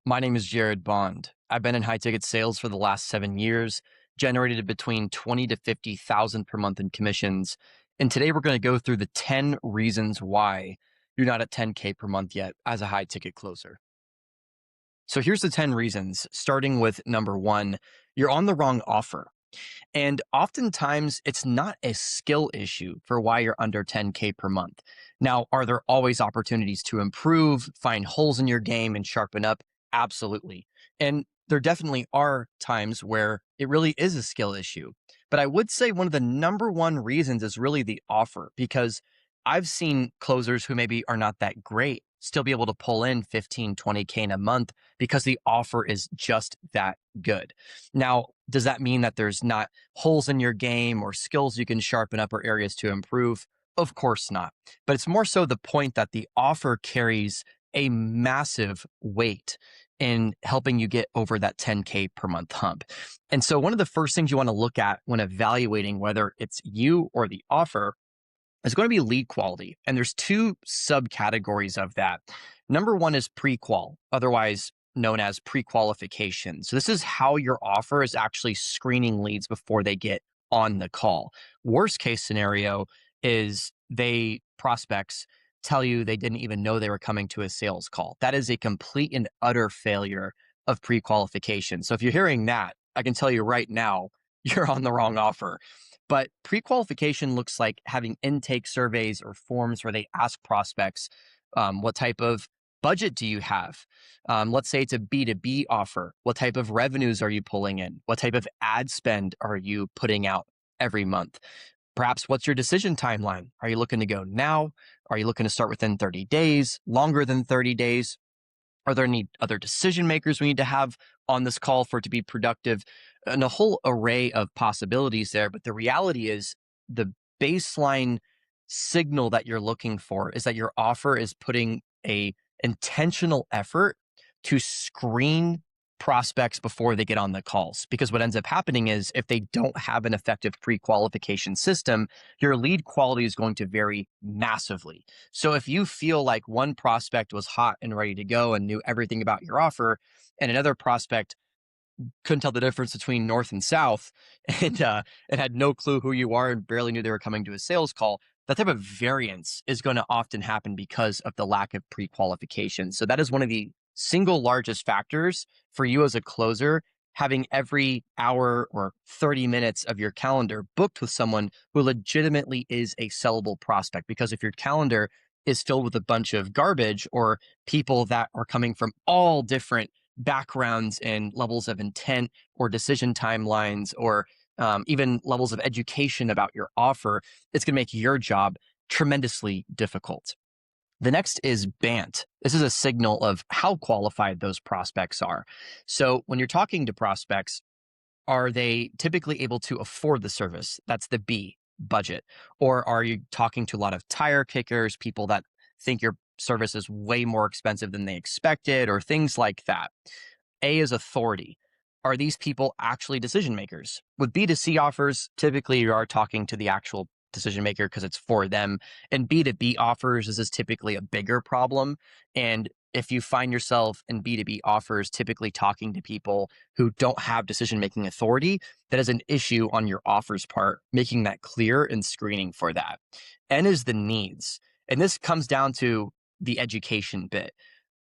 My name is Jared Bond. I've been in high ticket sales for the last 7 years, generated between 20 to 50,000 per month in commissions. And today we're going to go through the 10 reasons why you're not at 10K per month yet as a high ticket closer. So here's the 10 reasons, starting with number one, you're on the wrong offer. And oftentimes it's not a skill issue for why you're under 10K per month. Now, are there always opportunities to improve, find holes in your game and sharpen up? Absolutely. And there definitely are times where it really is a skill issue. But I would say one of the number one reasons is really the offer, because I've seen closers who maybe are not that great still be able to pull in 15, 20K in a month because the offer is just that good. Now, does that mean that there's not holes in your game or skills you can sharpen up or areas to improve? Of course not. But it's more so the point that the offer carries a massive weight in helping you get over that 10K per month hump. And so one of the first things you want to look at when evaluating whether it's you or the offer is going to be lead quality. And there's two subcategories of that. Number one is pre-qual, otherwise known as pre-qualification. So this is how your offer is actually screening leads before they get on the call. Worst case scenario is prospects tell you they didn't even know they were coming to a sales call. That is a complete and utter failure of pre-qualification. So if you're hearing that, I can tell you right now, you're on the wrong offer. But pre-qualification looks like having intake surveys or forms where they ask prospects, what type of budget do you have? Let's say it's a B2B offer. What type of revenues are you pulling in? What type of ad spend are you putting out every month? Perhaps what's your decision timeline? Are you looking to go now? Are you looking to start within 30 days, longer than 30 days? Are there any other decision makers we need to have on this call for it to be productive? And a whole array of possibilities there. But the reality is the baseline signal that you're looking for is that your offer is putting a intentional effort to screen prospects before they get on the calls. Because what ends up happening is if they don't have an effective pre-qualification system, your lead quality is going to vary massively. So if you feel like one prospect was hot and ready to go and knew everything about your offer, and another prospect couldn't tell the difference between north and south and had no clue who you are and barely knew they were coming to a sales call, that type of variance is going to often happen because of the lack of pre-qualification. So that is one of the single largest factors for you as a closer, having every hour or 30 minutes of your calendar booked with someone who legitimately is a sellable prospect. Because if your calendar is filled with a bunch of garbage or people that are coming from all different backgrounds and levels of intent or decision timelines or even levels of education about your offer, it's going to make your job tremendously difficult. The next is BANT. This is a signal of how qualified those prospects are. So when you're talking to prospects, are they typically able to afford the service? That's the B, budget. Or are you talking to a lot of tire kickers, people that think your service is way more expensive than they expected, or things like that? A is authority. Are these people actually decision makers? With B2C offers, typically you are talking to the actual decision maker because it's for them. And B2B offers, this is typically a bigger problem. And if you find yourself in B2B offers typically talking to people who don't have decision-making authority, that is an issue on your offers part, making that clear and screening for that. N is the needs. And this comes down to the education bit.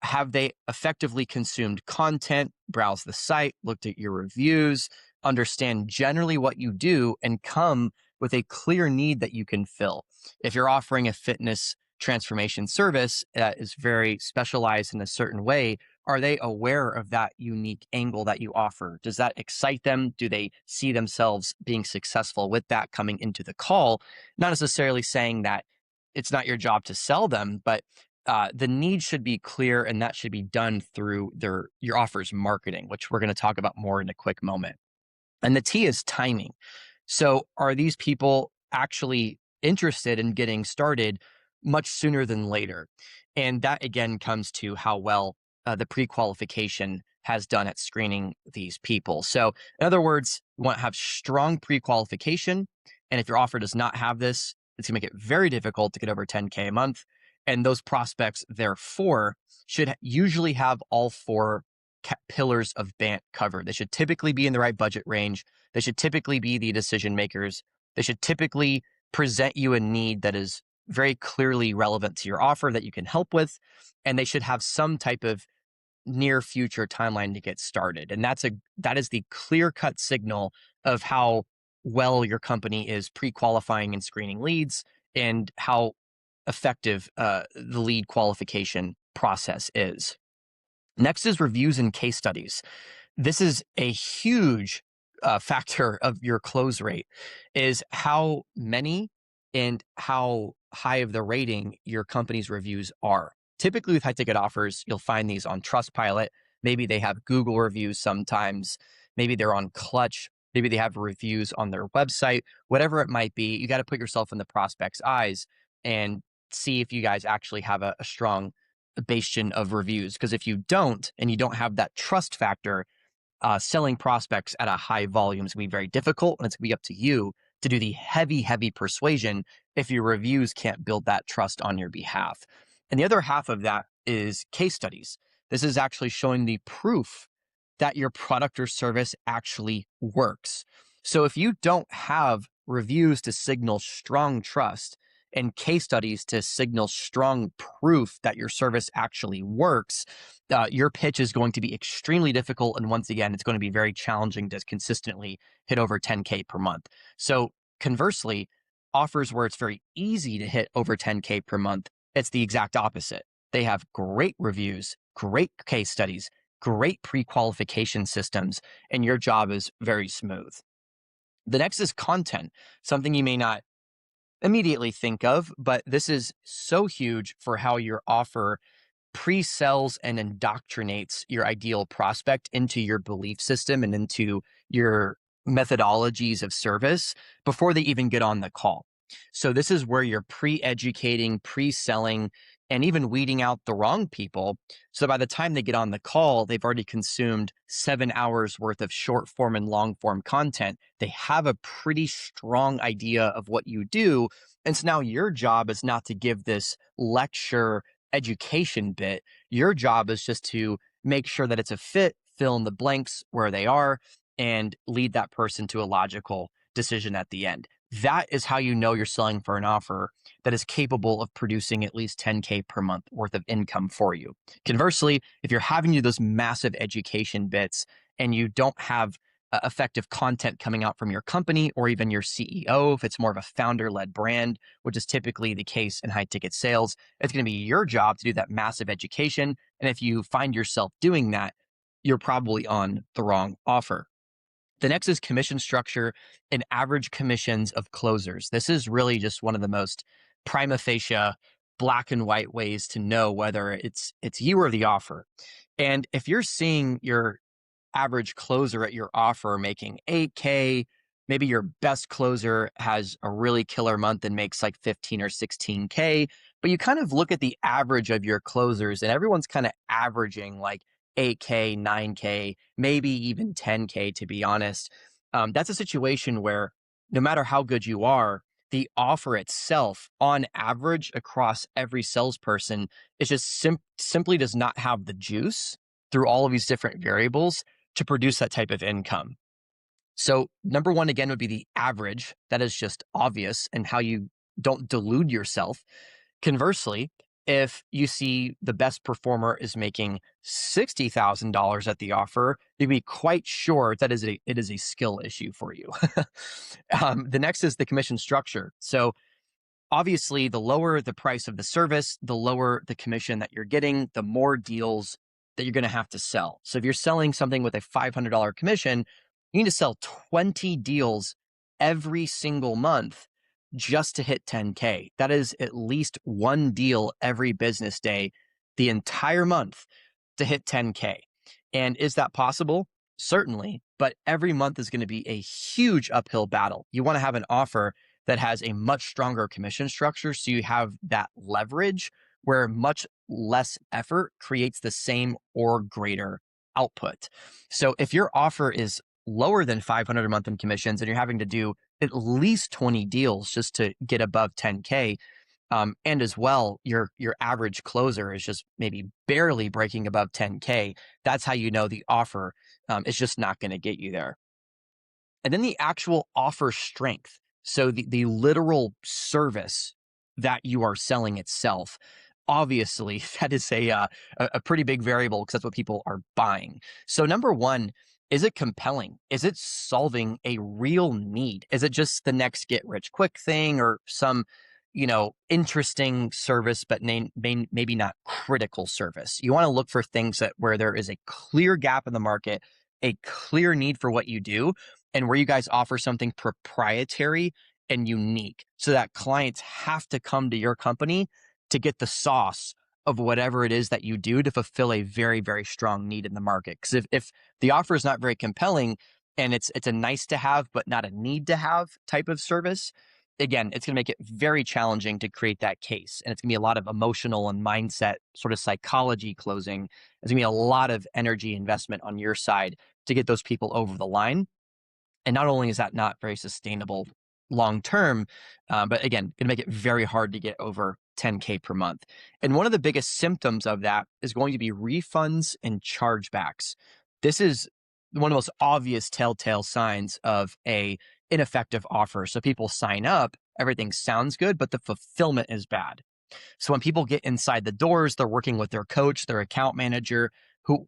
Have they effectively consumed content, browsed the site, looked at your reviews, understand generally what you do, and come with a clear need that you can fill? If you're offering a fitness transformation service that is very specialized in a certain way, are they aware of that unique angle that you offer? Does that excite them? Do they see themselves being successful with that coming into the call? Not necessarily saying that it's not your job to sell them, but the need should be clear, and that should be done through your offer's marketing, which we're going to talk about more in a quick moment. And the T is timing. So are these people actually interested in getting started much sooner than later? And that again comes to how well the pre-qualification has done at screening these people. So in other words, you want to have strong pre-qualification. And if your offer does not have this, it's going to make it very difficult to get over 10K a month. And those prospects, therefore, should usually have all four pillars of BANT covered. They should typically be in the right budget range. They should typically be the decision makers. They should typically present you a need that is very clearly relevant to your offer that you can help with. And they should have some type of near future timeline to get started. And that is the clear cut signal of how well your company is pre-qualifying and screening leads and how effective the lead qualification process is. Next is reviews and case studies. This is a huge factor of your close rate, is how many and how high of the rating your company's reviews are. Typically with high ticket offers, you'll find these on Trustpilot. Maybe they have Google reviews sometimes. Maybe they're on Clutch. Maybe they have reviews on their website. Whatever it might be, you got to put yourself in the prospect's eyes and see if you guys actually have a strong bastion of reviews. Because if you don't, and you don't have that trust factor, selling prospects at a high volume is going to be very difficult, and it's going to be up to you to do the heavy persuasion if your reviews can't build that trust on your behalf. And the other half of that is case studies. This is actually showing the proof that your product or service actually works. So if you don't have reviews to signal strong trust and case studies to signal strong proof that your service actually works, your pitch is going to be extremely difficult. And once again, it's going to be very challenging to consistently hit over 10K per month. So conversely, offers where it's very easy to hit over 10K per month, it's the exact opposite. They have great reviews, great case studies, great pre-qualification systems, and your job is very smooth. The next is content, something you may not immediately think of, but this is so huge for how your offer pre-sells and indoctrinates your ideal prospect into your belief system and into your methodologies of service before they even get on the call. So this is where you're pre-educating, pre-selling, and even weeding out the wrong people. So by the time they get on the call, they've already consumed 7 hours worth of short form and long form content. They have a pretty strong idea of what you do. And so now your job is not to give this lecture education bit. Your job is just to make sure that it's a fit, fill in the blanks where they are, and lead that person to a logical decision at the end. That is how you know you're selling for an offer that is capable of producing at least 10K per month worth of income for you. Conversely, if you're having to do those massive education bits and you don't have effective content coming out from your company or even your CEO, if it's more of a founder-led brand, which is typically the case in high ticket sales, it's going to be your job to do that massive education. And if you find yourself doing that, you're probably on the wrong offer. The next is commission structure and average commissions of closers. This is really just one of the most prima facie black and white ways to know whether it's you or the offer. And if you're seeing your average closer at your offer making 8K, maybe your best closer has a really killer month and makes like 15 or 16K, but you kind of look at the average of your closers and everyone's kind of averaging like 8K, 9K, maybe even 10K, to be honest. That's a situation where no matter how good you are, the offer itself, on average, across every salesperson, is just simply does not have the juice through all of these different variables to produce that type of income. So number one, again, would be the average. That is just obvious, and how you don't delude yourself. Conversely, if you see the best performer is making $60,000 at the offer, you'd be quite sure that it is a skill issue for you. The next is the commission structure. So obviously, the lower the price of the service, the lower the commission that you're getting, the more deals that you're going to have to sell. So if you're selling something with a $500 commission, you need to sell 20 deals every single month just to hit 10K. That is at least one deal every business day, the entire month, to hit 10K. And is that possible? Certainly, but every month is going to be a huge uphill battle. You want to have an offer that has a much stronger commission structure, so you have that leverage where much less effort creates the same or greater output. So if your offer is lower than 500 a month in commissions and you're having to do at least 20 deals just to get above 10K, And as well, your average closer is just maybe barely breaking above 10K. That's how you know the offer is just not going to get you there. And then the actual offer strength. So the literal service that you are selling itself. Obviously, that is a pretty big variable because that's what people are buying. So number one, is it compelling? Is it solving a real need? Is it just the next get rich quick thing or some, interesting service, but maybe not critical service? You want to look for things that where there is a clear gap in the market, a clear need for what you do, and where you guys offer something proprietary and unique so that clients have to come to your company to get the sauce of whatever it is that you do to fulfill a very, very strong need in the market. Because if the offer is not very compelling and it's a nice to have, but not a need to have type of service, again, it's going to make it very challenging to create that case. And it's going to be a lot of emotional and mindset sort of psychology closing. There's going to be a lot of energy investment on your side to get those people over the line. And not only is that not very sustainable long term, but again, going to make it very hard to get over 10K per month. And one of the biggest symptoms of that is going to be refunds and chargebacks. This is one of the most obvious telltale signs of a ineffective offer. So people sign up, everything sounds good, but the fulfillment is bad. So when people get inside the doors, they're working with their coach, their account manager,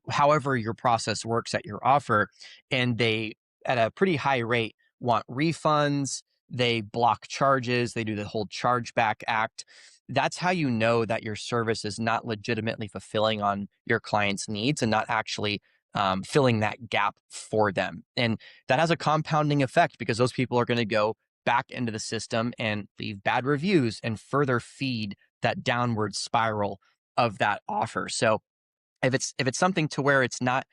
however your process works at your offer, and they, at a pretty high rate, want refunds. They block charges. They do the whole chargeback act. That's how you know that your service is not legitimately fulfilling on your client's needs and not actually filling that gap for them. And that has a compounding effect because those people are going to go back into the system and leave bad reviews and further feed that downward spiral of that offer. So if it's something to where it's not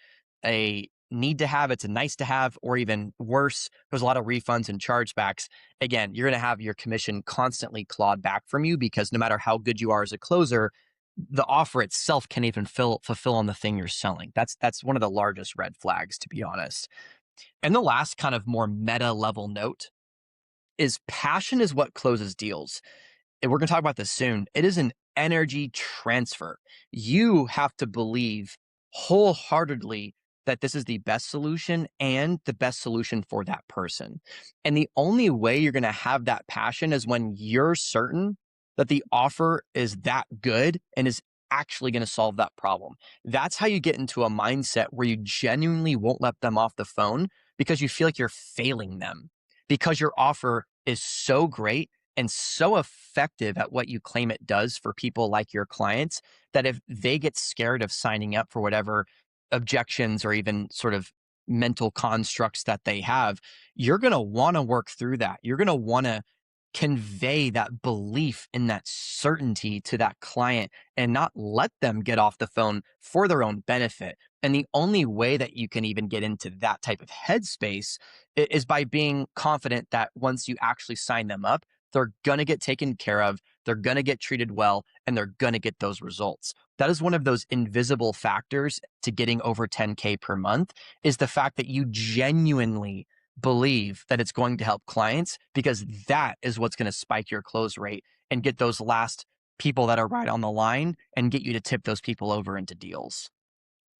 a need to have, it's a nice to have, or even worse, there's a lot of refunds and chargebacks. Again, you're going to have your commission constantly clawed back from you because no matter how good you are as a closer, the offer itself can't even fulfill on the thing you're selling. That's one of the largest red flags, to be honest. And the last kind of more meta level note is passion is what closes deals. And we're going to talk about this soon. It is an energy transfer. You have to believe wholeheartedly that this is the best solution and the best solution for that person. And the only way you're going to have that passion is when you're certain that the offer is that good and is actually going to solve that problem. That's how you get into a mindset where you genuinely won't let them off the phone because you feel like you're failing them because your offer is so great and so effective at what you claim it does for people like your clients that if they get scared of signing up for whatever objections or even sort of mental constructs that they have, you're going to want to work through that. You're going to want to convey that belief in that certainty to that client and not let them get off the phone for their own benefit. And the only way that you can even get into that type of headspace is by being confident that once you actually sign them up, they're going to get taken care of, they're going to get treated well, and they're going to get those results. That is one of those invisible factors to getting over 10K per month is the fact that you genuinely believe that it's going to help clients because that is what's going to spike your close rate and get those last people that are right on the line and get you to tip those people over into deals.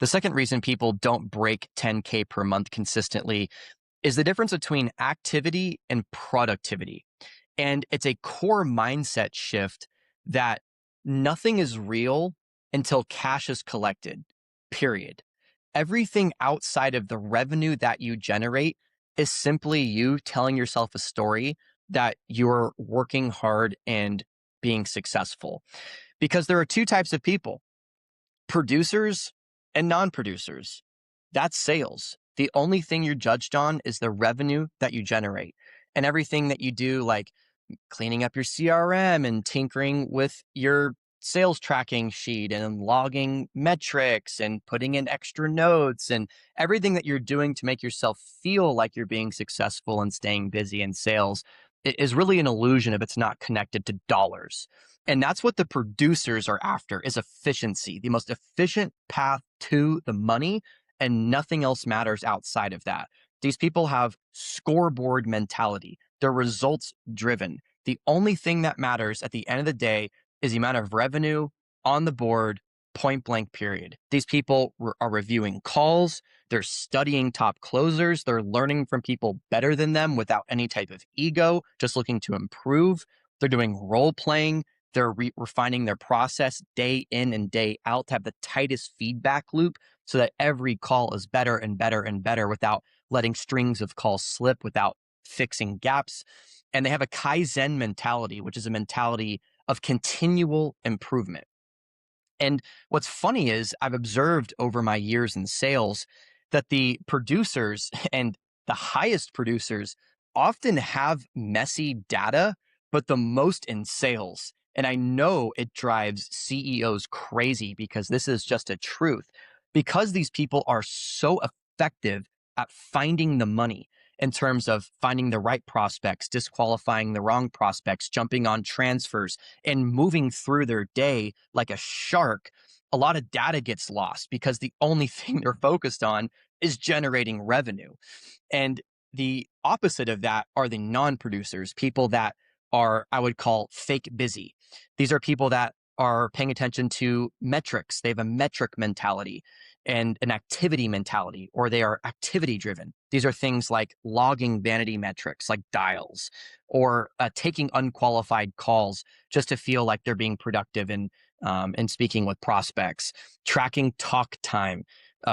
The second reason people don't break 10K per month consistently is the difference between activity and productivity. And it's a core mindset shift that nothing is real until cash is collected, period. Everything outside of the revenue that you generate is simply you telling yourself a story that you're working hard and being successful. Because there are two types of people, producers and non-producers. That's sales. The only thing you're judged on is the revenue that you generate. And everything that you do, like cleaning up your CRM and tinkering with your sales tracking sheet and logging metrics and putting in extra notes and everything that you're doing to make yourself feel like you're being successful and staying busy in sales is really an illusion if it's not connected to dollars. And that's what the producers are after is efficiency, the most efficient path to the money, and nothing else matters outside of that. These people have scoreboard mentality. They're results driven. The only thing that matters at the end of the day is the amount of revenue on the board, point blank, period. These people are reviewing calls, they're studying top closers, they're learning from people better than them without any type of ego, just looking to improve. They're doing role playing, they're refining their process day in and day out to have the tightest feedback loop so that every call is better and better and better without letting strings of calls slip, without fixing gaps. And they have a Kaizen mentality, which is a mentality of continual improvement. And what's funny is I've observed over my years in sales that the producers and the highest producers often have messy data, but the most in sales. And I know it drives CEOs crazy because this is just a truth. Because these people are so effective at finding the money in terms of finding the right prospects, disqualifying the wrong prospects, jumping on transfers, and moving through their day like a shark, a lot of data gets lost because the only thing they're focused on is generating revenue. And the opposite of that are the non-producers, people that are, I would call, fake busy. These are people that are paying attention to metrics. They have a metric mentality and an activity mentality, or they are activity driven. These are things like logging vanity metrics like dials, or taking unqualified calls just to feel like they're being productive and speaking with prospects, tracking talk time,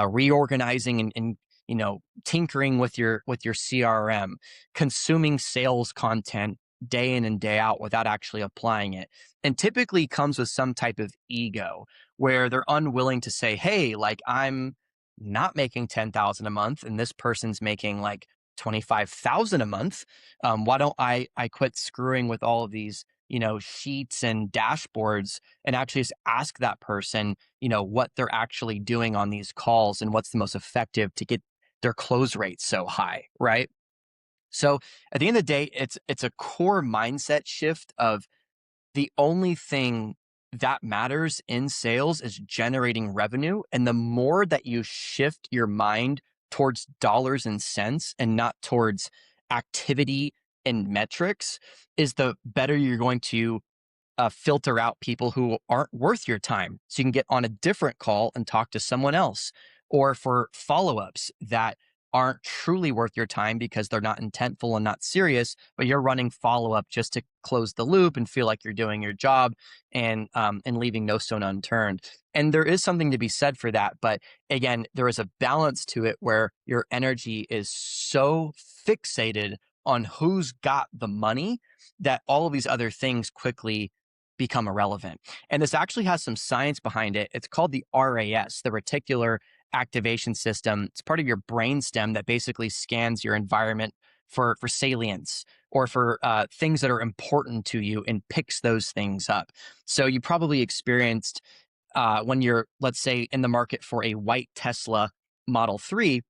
reorganizing and tinkering with your CRM, consuming sales content day in and day out without actually applying it, and typically comes with some type of ego where they're unwilling to say, hey, like, I'm not making 10,000 a month and this person's making like 25,000 a month. Why don't I quit screwing with all of these sheets and dashboards and actually just ask that person what they're actually doing on these calls and what's the most effective to get their close rate so high, right? So at the end of the day, it's a core mindset shift of the only thing that matters in sales is generating revenue. And the more that you shift your mind towards dollars and cents and not towards activity and metrics, is the better you're going to filter out people who aren't worth your time. So you can get on a different call and talk to someone else, or for follow-ups that aren't truly worth your time because they're not intentful and not serious, but you're running follow-up just to close the loop and feel like you're doing your job and leaving no stone unturned. And there is something to be said for that. But again, there is a balance to it where your energy is so fixated on who's got the money that all of these other things quickly become irrelevant. And this actually has some science behind it. It's called the RAS, the reticular activation system. It's part of your brainstem that basically scans your environment for salience or for things that are important to you and picks those things up. So you probably experienced when you're, let's say, in the market for a white Tesla Model 3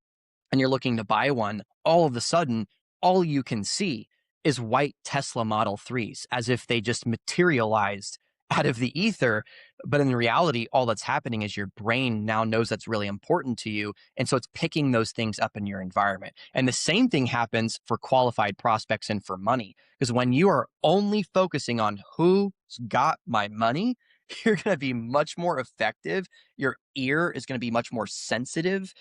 and you're looking to buy one, all of a sudden, all you can see is white Tesla Model 3s, as if they just materialized out of the ether. But in reality, all that's happening is your brain now knows that's really important to you. And so it's picking those things up in your environment. And the same thing happens for qualified prospects and for money. Because when you are only focusing on who's got my money, you're going to be much more effective. Your ear is going to be much more sensitive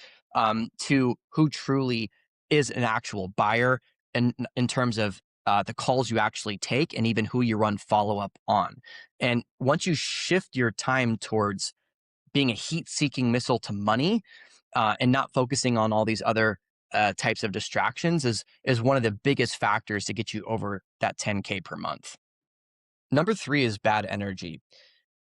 to who truly is an actual buyer, and in terms of the calls you actually take and even who you run follow up on. And once you shift your time towards being a heat seeking missile to money and not focusing on all these other types of distractions is one of the biggest factors to get you over that 10K per month. Number three is bad energy.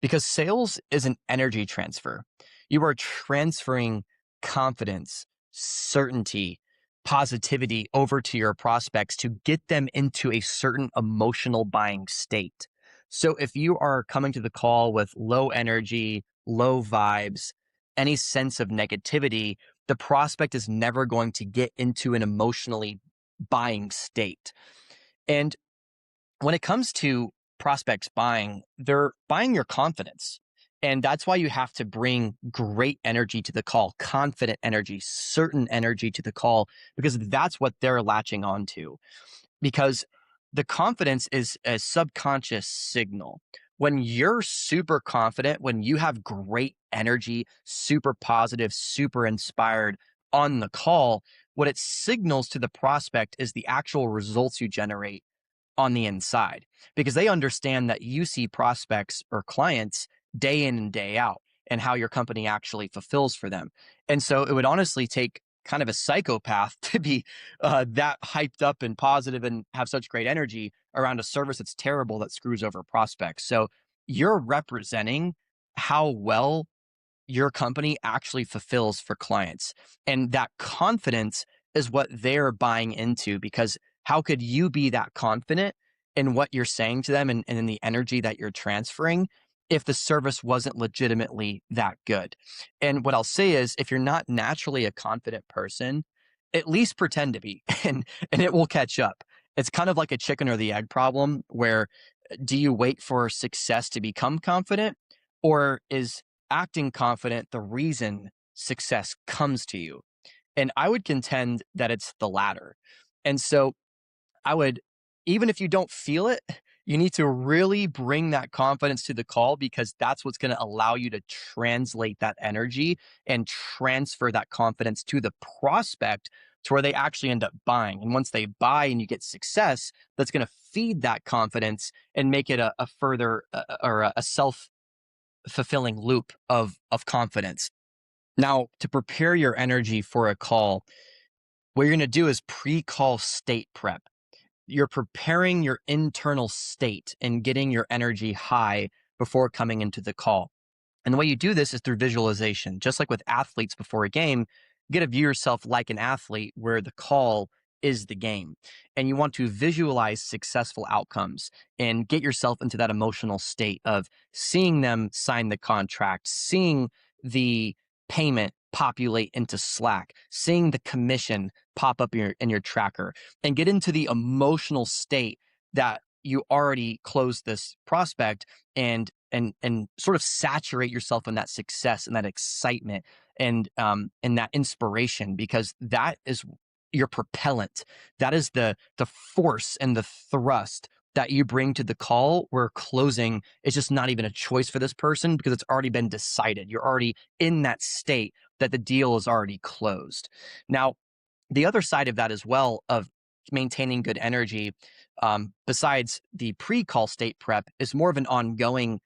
Because sales is an energy transfer. You are transferring confidence, certainty, positivity over to your prospects to get them into a certain emotional buying state. So if you are coming to the call with low energy, low vibes, any sense of negativity, the prospect is never going to get into an emotionally buying state. And when it comes to prospects buying, they're buying your confidence. And that's why you have to bring great energy to the call, confident energy, certain energy to the call, because that's what they're latching onto. Because The confidence is a subconscious signal. When you're super confident, when you have great energy, super positive, super inspired on the call, what it signals to the prospect is the actual results you generate on the inside, because they understand that you see prospects or clients day in and day out and how your company actually fulfills for them. And so it would honestly take kind of a psychopath to be that hyped up and positive and have such great energy around a service that's terrible that screws over prospects. So you're representing how well your company actually fulfills for clients. And that confidence is what they're buying into, because how could you be that confident in what you're saying to them and in the energy that you're transferring if the service wasn't legitimately that good? And what I'll say is, if you're not naturally a confident person, at least pretend to be, and it will catch up. It's kind of like a chicken or the egg problem, where do you wait for success to become confident, or is acting confident the reason success comes to you? And I would contend that it's the latter. And so I would, even if you don't feel it, you need to really bring that confidence to the call, because that's what's going to allow you to translate that energy and transfer that confidence to the prospect to where they actually end up buying. And once they buy and you get success, that's going to feed that confidence and make it a further or a self fulfilling loop of confidence. Now, to prepare your energy for a call, what you're going to do is pre-call state prep. You're preparing your internal state and getting your energy high before coming into the call. And the way you do this is through visualization. Just like with athletes before a game, you got to view yourself like an athlete where the call is the game. And you want to visualize successful outcomes and get yourself into that emotional state of seeing them sign the contract, seeing the payment populate into Slack, seeing the commission pop up in your tracker, and get into the emotional state that you already closed this prospect, and sort of saturate yourself in that success and that excitement and that inspiration, because that is your propellant. That is the force and the thrust that you bring to the call, where closing is just not even a choice for this person because it's already been decided. You're already in that state that the deal is already closed. Now, the other side of that as well, of maintaining good energy, besides the pre-call state prep, is more of an ongoing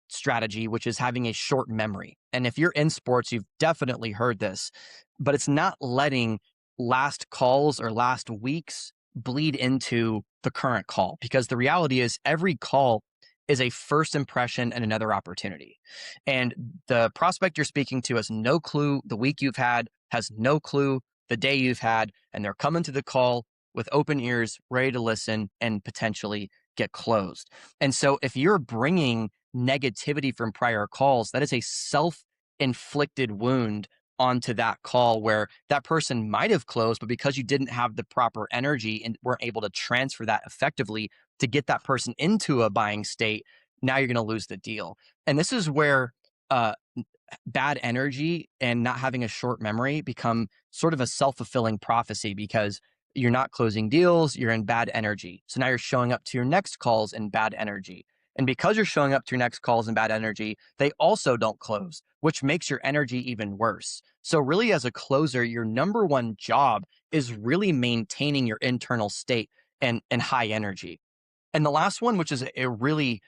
strategy, which is having a short memory. And if you're in sports, you've definitely heard this, but it's not letting last calls or last weeks bleed into the current call, because the reality is every call is a first impression and another opportunity. And the prospect you're speaking to has no clue the week you've had, has no clue the day you've had, and they're coming to the call with open ears, ready to listen and potentially get closed. And so if you're bringing negativity from prior calls, that is a self-inflicted wound onto that call, where that person might have closed, but because you didn't have the proper energy and weren't able to transfer that effectively to get that person into a buying state, now you're going to lose the deal. And this is where uh, bad energy and not having a short memory become sort of a self-fulfilling prophecy, because you're not closing deals, you're in bad energy. So now you're showing up to your next calls in bad energy. And because you're showing up to your next calls in bad energy, they also don't close, which makes your energy even worse. So really, as a closer, your number one job is really maintaining your internal state and high energy. And the last one, which is a really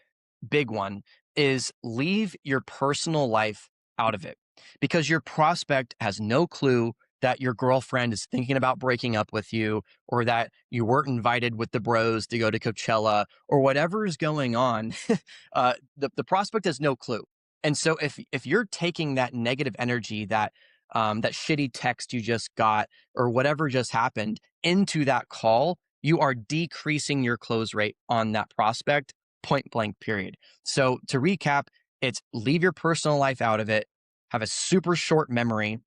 big one, is leave your personal life out of it, because your prospect has no clue that your girlfriend is thinking about breaking up with you, or that you weren't invited with the bros to go to Coachella, or whatever is going on. The prospect has no clue. And so if you're taking that negative energy, that shitty text you just got, or whatever just happened, into that call, you are decreasing your close rate on that prospect, point blank, period. So to recap, it's leave your personal life out of it, have a super short memory,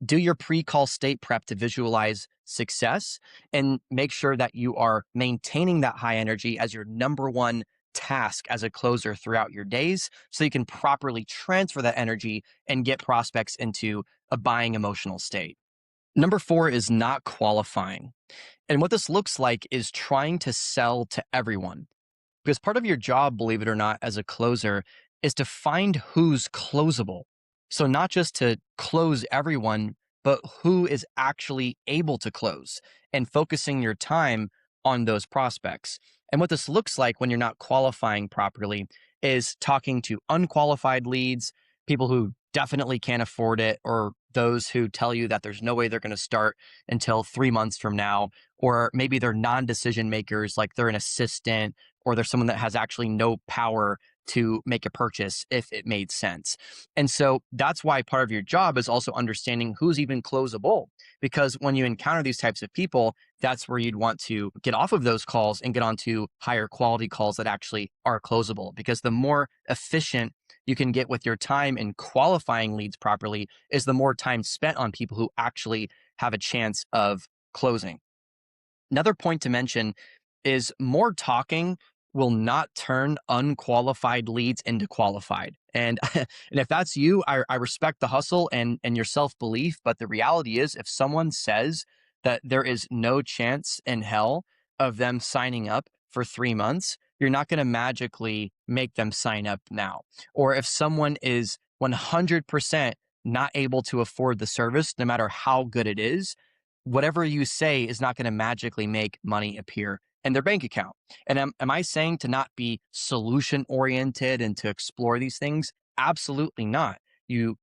do your pre-call state prep to visualize success, and make sure that you are maintaining that high energy as your number one task as a closer throughout your days, so you can properly transfer that energy and get prospects into a buying emotional state. Number four is not qualifying. And what this looks like is trying to sell to everyone. Because part of your job, believe it or not, as a closer is to find who's closable. So not just to close everyone, but who is actually able to close and focusing your time on those prospects. And what this looks like when you're not qualifying properly is talking to unqualified leads, people who definitely can't afford it, or those who tell you that there's no way they're going to start until 3 months from now, or maybe they're non-decision makers, like they're an assistant or there's someone that has actually no power to make a purchase if it made sense. And so that's why part of your job is also understanding who's even closable. Because when you encounter these types of people, that's where you'd want to get off of those calls and get onto higher quality calls that actually are closable. Because the more efficient you can get with your time in qualifying leads properly is the more time spent on people who actually have a chance of closing. Another point to mention is more talking will not turn unqualified leads into qualified. And and if that's you, I respect the hustle and your self-belief, but the reality is if someone says that there is no chance in hell of them signing up for 3 months, you're not going to magically make them sign up now. Or if someone is 100% not able to afford the service, no matter how good it is, whatever you say is not going to magically make money appear in their bank account. And am I saying to not be solution oriented and to explore these things? Absolutely not.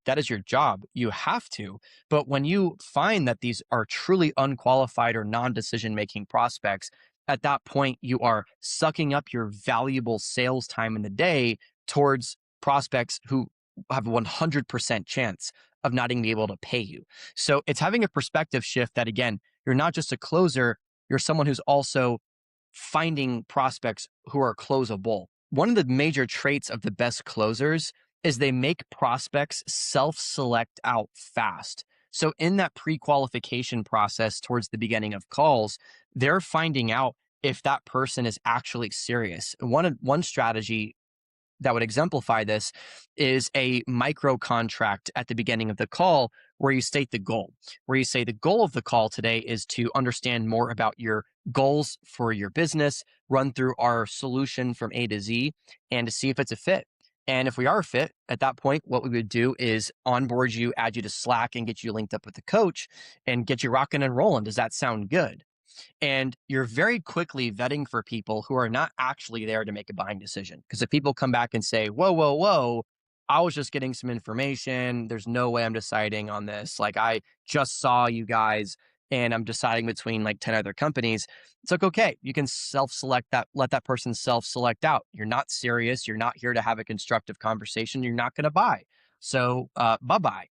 That is your job. You have to. But when you find that these are truly unqualified or non-decision making prospects, at that point you are sucking up your valuable sales time in the day towards prospects who have a 100% chance of not being able to pay you. So it's having a perspective shift that, again, you're not just a closer, you're someone who's also finding prospects who are closable. One of the major traits of the best closers is they make prospects self-select out fast. So in that pre-qualification process towards the beginning of calls, they're finding out if that person is actually serious. One strategy that would exemplify this is a micro contract at the beginning of the call where you state the goal, where you say the goal of the call today is to understand more about your goals for your business, run through our solution from A to Z, and to see if it's a fit. And if we are a fit, at that point, what we would do is onboard you, add you to Slack, and get you linked up with the coach and get you rocking and rolling. Does that sound good? And you're very quickly vetting for people who are not actually there to make a buying decision. Because if people come back and say, whoa, whoa, whoa, I was just getting some information. There's no way I'm deciding on this. Like, I just saw you guys and I'm deciding between like 10 other companies. It's like, okay, you can self-select that, let that person self-select out. You're not serious. You're not here to have a constructive conversation. You're not going to buy. So, bye-bye.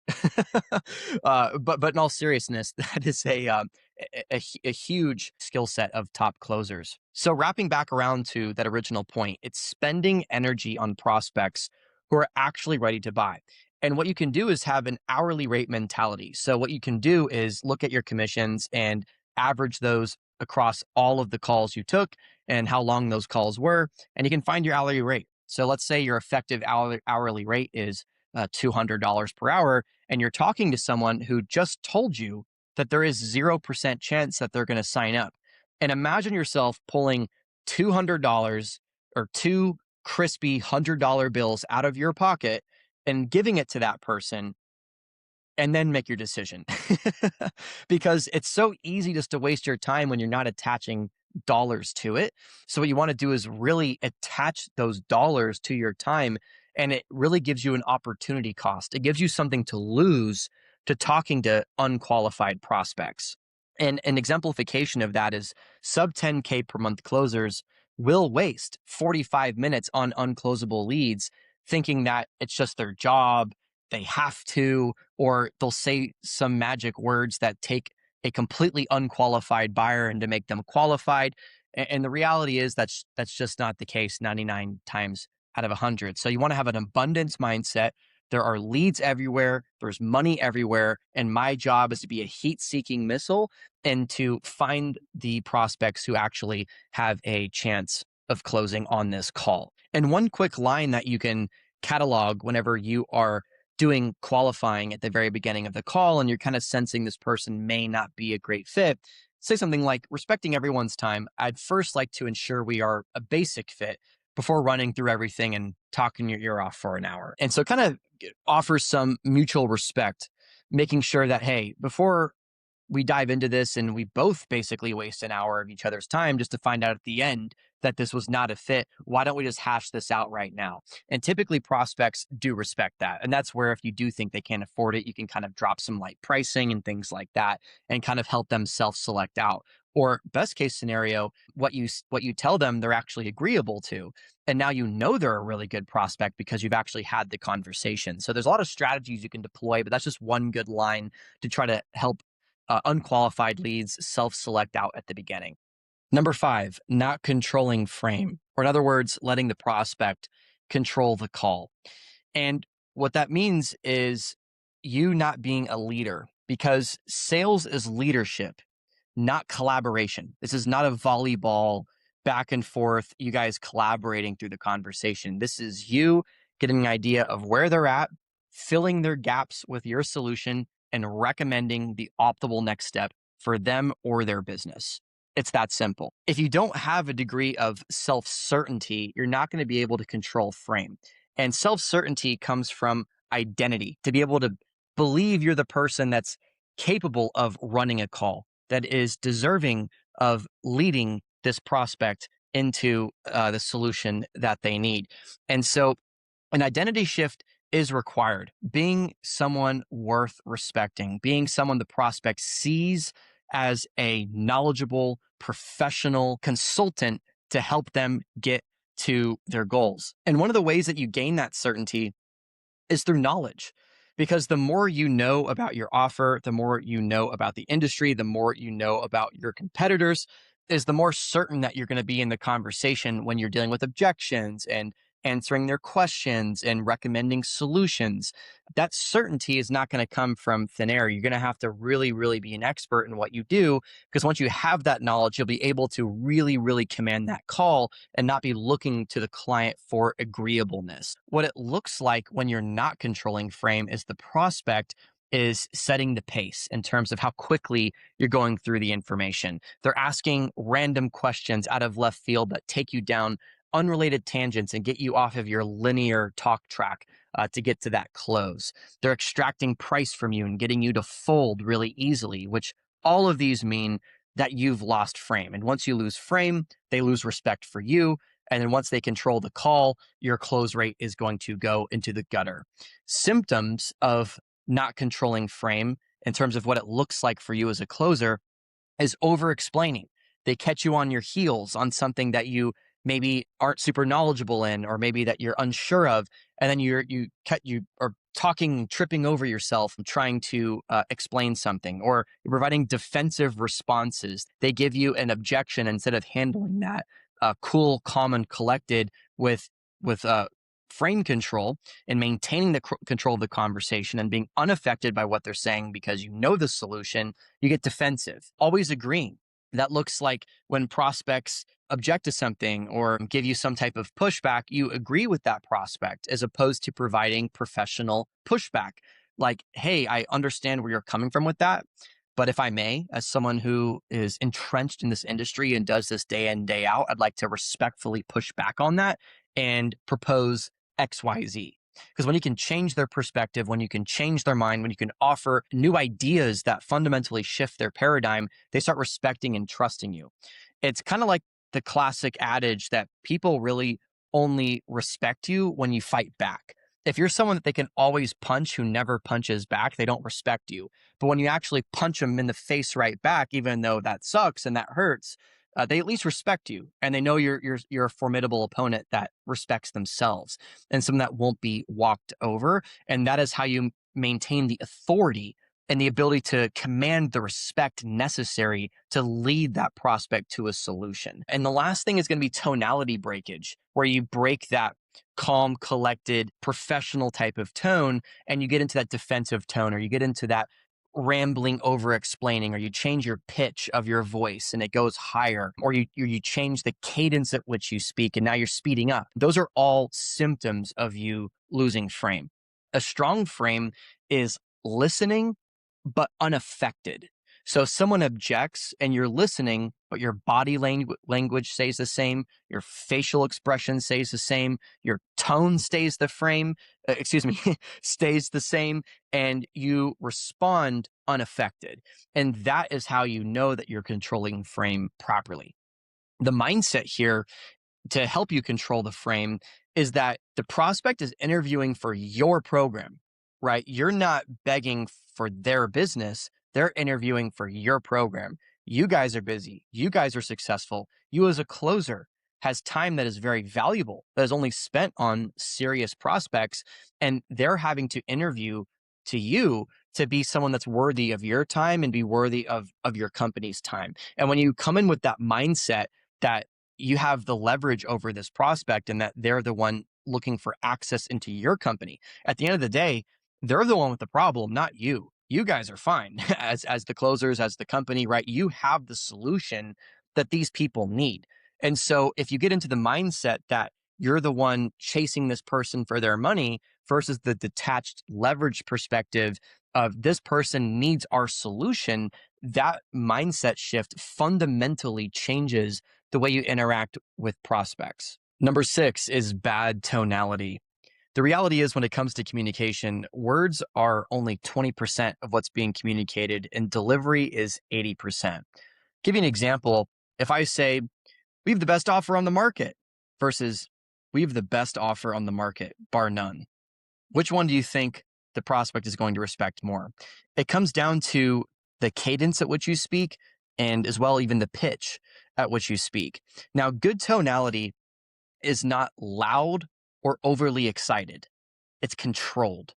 But in all seriousness, that is a huge skill set of top closers. So wrapping back around to that original point, it's spending energy on prospects who are actually ready to buy. And what you can do is have an hourly rate mentality. So what you can do is look at your commissions and average those across all of the calls you took and how long those calls were, and you can find your hourly rate. So let's say your effective hourly rate is $200 per hour, and you're talking to someone who just told you that there is 0% chance that they're going to sign up. And imagine yourself pulling $200 or two crispy $100 bills out of your pocket and giving it to that person and then make your decision. Because it's so easy just to waste your time when you're not attaching dollars to it. So what you want to do is really attach those dollars to your time, and it really gives you an opportunity cost. It gives you something to lose to talking to unqualified prospects. And an exemplification of that is sub 10K per month closers will waste 45 minutes on unclosable leads, thinking that it's just their job, they have to, or they'll say some magic words that take a completely unqualified buyer and to make them qualified. And the reality is that's just not the case 99 times out of 100. So you want to have an abundance mindset. There are leads everywhere. There's money everywhere. And my job is to be a heat-seeking missile and to find the prospects who actually have a chance of closing on this call. And one quick line that you can catalog whenever you are doing qualifying at the very beginning of the call and you're kind of sensing this person may not be a great fit, say something like, respecting everyone's time, I'd first like to ensure we are a basic fit before running through everything and talking your ear off for an hour. And so kind of offers some mutual respect, making sure that, hey, before we dive into this and we both basically waste an hour of each other's time just to find out at the end that this was not a fit. Why don't we just hash this out right now? And typically prospects do respect that. And that's where if you do think they can't afford it, you can kind of drop some light pricing and things like that and kind of help them self-select out. Or best case scenario, what you tell them they're actually agreeable to. And now you know they're a really good prospect because you've actually had the conversation. So there's a lot of strategies you can deploy, but that's just one good line to try to help unqualified leads self-select out at the beginning. Number 5, not controlling frame, or in other words, letting the prospect control the call. And what that means is you not being a leader, because sales is leadership, not collaboration. This is not a volleyball back and forth, you guys collaborating through the conversation. This is you getting an idea of where they're at, filling their gaps with your solution, and recommending the optimal next step for them or their business. It's that simple. If you don't have a degree of self-certainty, you're not going to be able to control frame. And self-certainty comes from identity, to be able to believe you're the person that's capable of running a call, that is deserving of leading this prospect into the solution that they need. And so an identity shift is required. Being someone worth respecting, being someone the prospect sees as a knowledgeable, professional consultant to help them get to their goals. And one of the ways that you gain that certainty is through knowledge. Because the more you know about your offer, the more you know about the industry, the more you know about your competitors, is the more certain that you're going to be in the conversation when you're dealing with objections and answering their questions and recommending solutions. That certainty is not going to come from thin air. You're going to have to really, really be an expert in what you do, because once you have that knowledge, you'll be able to really, really command that call and not be looking to the client for agreeableness. What it looks like when you're not controlling frame is the prospect is setting the pace in terms of how quickly you're going through the information. They're asking random questions out of left field that take you down unrelated tangents and get you off of your linear talk track to get to that close. They're extracting price from you and getting you to fold really easily, which all of these mean that you've lost frame. And once you lose frame, they lose respect for you. And then once they control the call, your close rate is going to go into the gutter. Symptoms of not controlling frame in terms of what it looks like for you as a closer is over explaining. They catch you on your heels on something that you maybe aren't super knowledgeable in, or maybe that you're unsure of, and then you are talking, tripping over yourself and trying to explain something, or you're providing defensive responses. They give you an objection instead of handling that cool, calm, and collected with frame control and maintaining the control of the conversation and being unaffected by what they're saying because you know the solution. You get defensive, always agreeing. That looks like when prospects object to something or give you some type of pushback, you agree with that prospect as opposed to providing professional pushback. Like, hey, I understand where you're coming from with that. But if I may, as someone who is entrenched in this industry and does this day in, day out, I'd like to respectfully push back on that and propose XYZ. Because when you can change their perspective, when you can change their mind, when you can offer new ideas that fundamentally shift their paradigm, they start respecting and trusting you. It's kind of like the classic adage that people really only respect you when you fight back. If you're someone that they can always punch who never punches back, they don't respect you. But when you actually punch them in the face right back, even though that sucks and that hurts, they at least respect you, and they know you're a formidable opponent that respects themselves and someone that won't be walked over. And that is how you maintain the authority and the ability to command the respect necessary to lead that prospect to a solution. And the last thing is going to be tonality breakage, where you break that calm, collected, professional type of tone and you get into that defensive tone, or you get into that rambling over explaining, or you change your pitch of your voice and it goes higher, or you change the cadence at which you speak and now you're speeding up. Those are all symptoms of you losing frame. A strong frame is listening, but unaffected. So if someone objects and you're listening, but your body language stays the same, your facial expression stays the same, your tone stays the frame, excuse me, stays the same, and you respond unaffected. And that is how you know that you're controlling frame properly. The mindset here to help you control the frame is that the prospect is interviewing for your program, right? You're not begging for their business. They're interviewing for your program. You guys are busy. You guys are successful. You as a closer has time that is very valuable, that is only spent on serious prospects. And they're having to interview to you to be someone that's worthy of your time and be worthy of your company's time. And when you come in with that mindset that you have the leverage over this prospect and that they're the one looking for access into your company. At the end of the day, they're the one with the problem, not you. You guys are fine as the closers, as the company, right? You have the solution that these people need. And so if you get into the mindset that you're the one chasing this person for their money versus the detached leverage perspective of this person needs our solution, that mindset shift fundamentally changes the way you interact with prospects. Number 6 is bad tonality. The reality is, when it comes to communication, words are only 20% of what's being communicated, and delivery is 80%. Give you an example. If I say, we have the best offer on the market versus we have the best offer on the market, bar none, which one do you think the prospect is going to respect more? It comes down to the cadence at which you speak and as well even the pitch at which you speak. Now, good tonality is not loud or overly excited. It's controlled,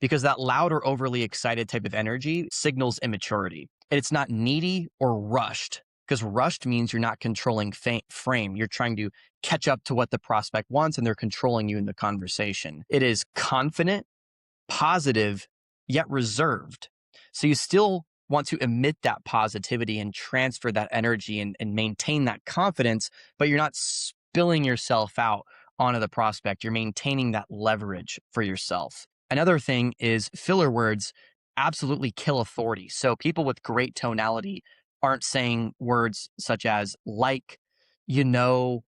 because that loud or overly excited type of energy signals immaturity. And it's not needy or rushed, because rushed means you're not controlling frame. You're trying to catch up to what the prospect wants and they're controlling you in the conversation. It is confident, positive, yet reserved. So you still want to emit that positivity and transfer that energy and maintain that confidence, but you're not spilling yourself out onto the prospect. You're maintaining that leverage for yourself. Another thing is filler words absolutely kill authority. So people with great tonality aren't saying words such as like, you know,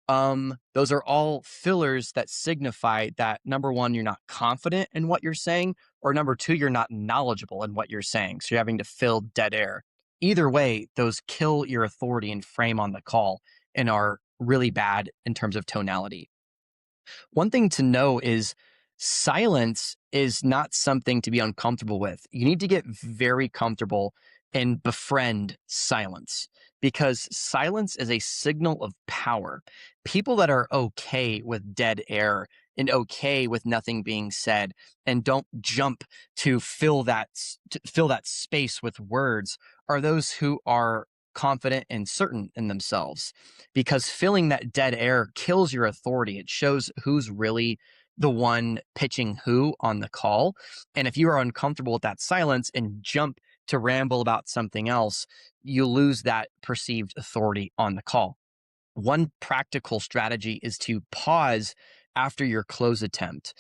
those are all fillers that signify that, number one, you're not confident in what you're saying, or number two, you're not knowledgeable in what you're saying. So you're having to fill dead air. Either way, those kill your authority and frame on the call and are really bad in terms of tonality. One thing to know is silence is not something to be uncomfortable with. You need to get very comfortable and befriend silence, because silence is a signal of power. People that are okay with dead air and okay with nothing being said and don't jump to fill that space with words are those who are confident and certain in themselves, because filling that dead air kills your authority. It shows who's really the one pitching who on the call. And if you are uncomfortable with that silence and jump to ramble about something else, you lose that perceived authority on the call. One practical strategy is to pause after your close attempt.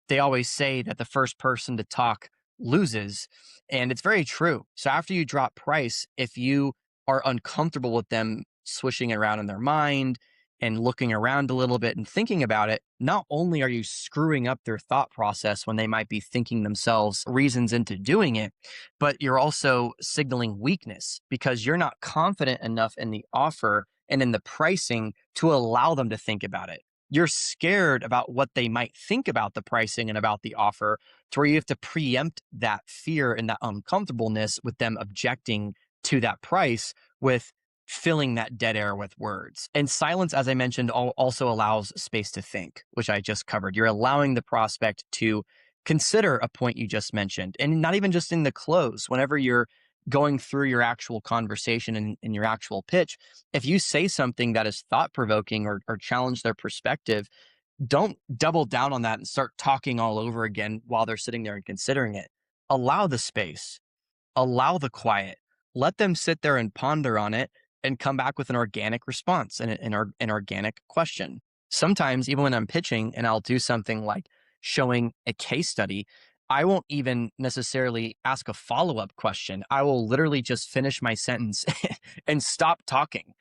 They always say that the first person to talk loses, and it's very true. So after you drop price, if you are uncomfortable with them swishing around in their mind and looking around a little bit and thinking about it, not only are you screwing up their thought process when they might be thinking themselves reasons into doing it, but you're also signaling weakness because you're not confident enough in the offer and in the pricing to allow them to think about it. You're scared about what they might think about the pricing and about the offer, to where you have to preempt that fear and that uncomfortableness with them objecting to that price with filling that dead air with words. And silence, as I mentioned, also allows space to think, which I just covered. You're allowing the prospect to consider a point you just mentioned, and not even just in the close. Whenever you're going through your actual conversation and your actual pitch, if you say something that is thought provoking or challenge their perspective, don't double down on that and start talking all over again while they're sitting there and considering it. Allow the space, allow the quiet, let them sit there and ponder on it and come back with an organic response and an organic question. Sometimes, even when I'm pitching and I'll do something like, showing a case study, I won't even necessarily ask a follow-up question. I will literally just finish my sentence and stop talking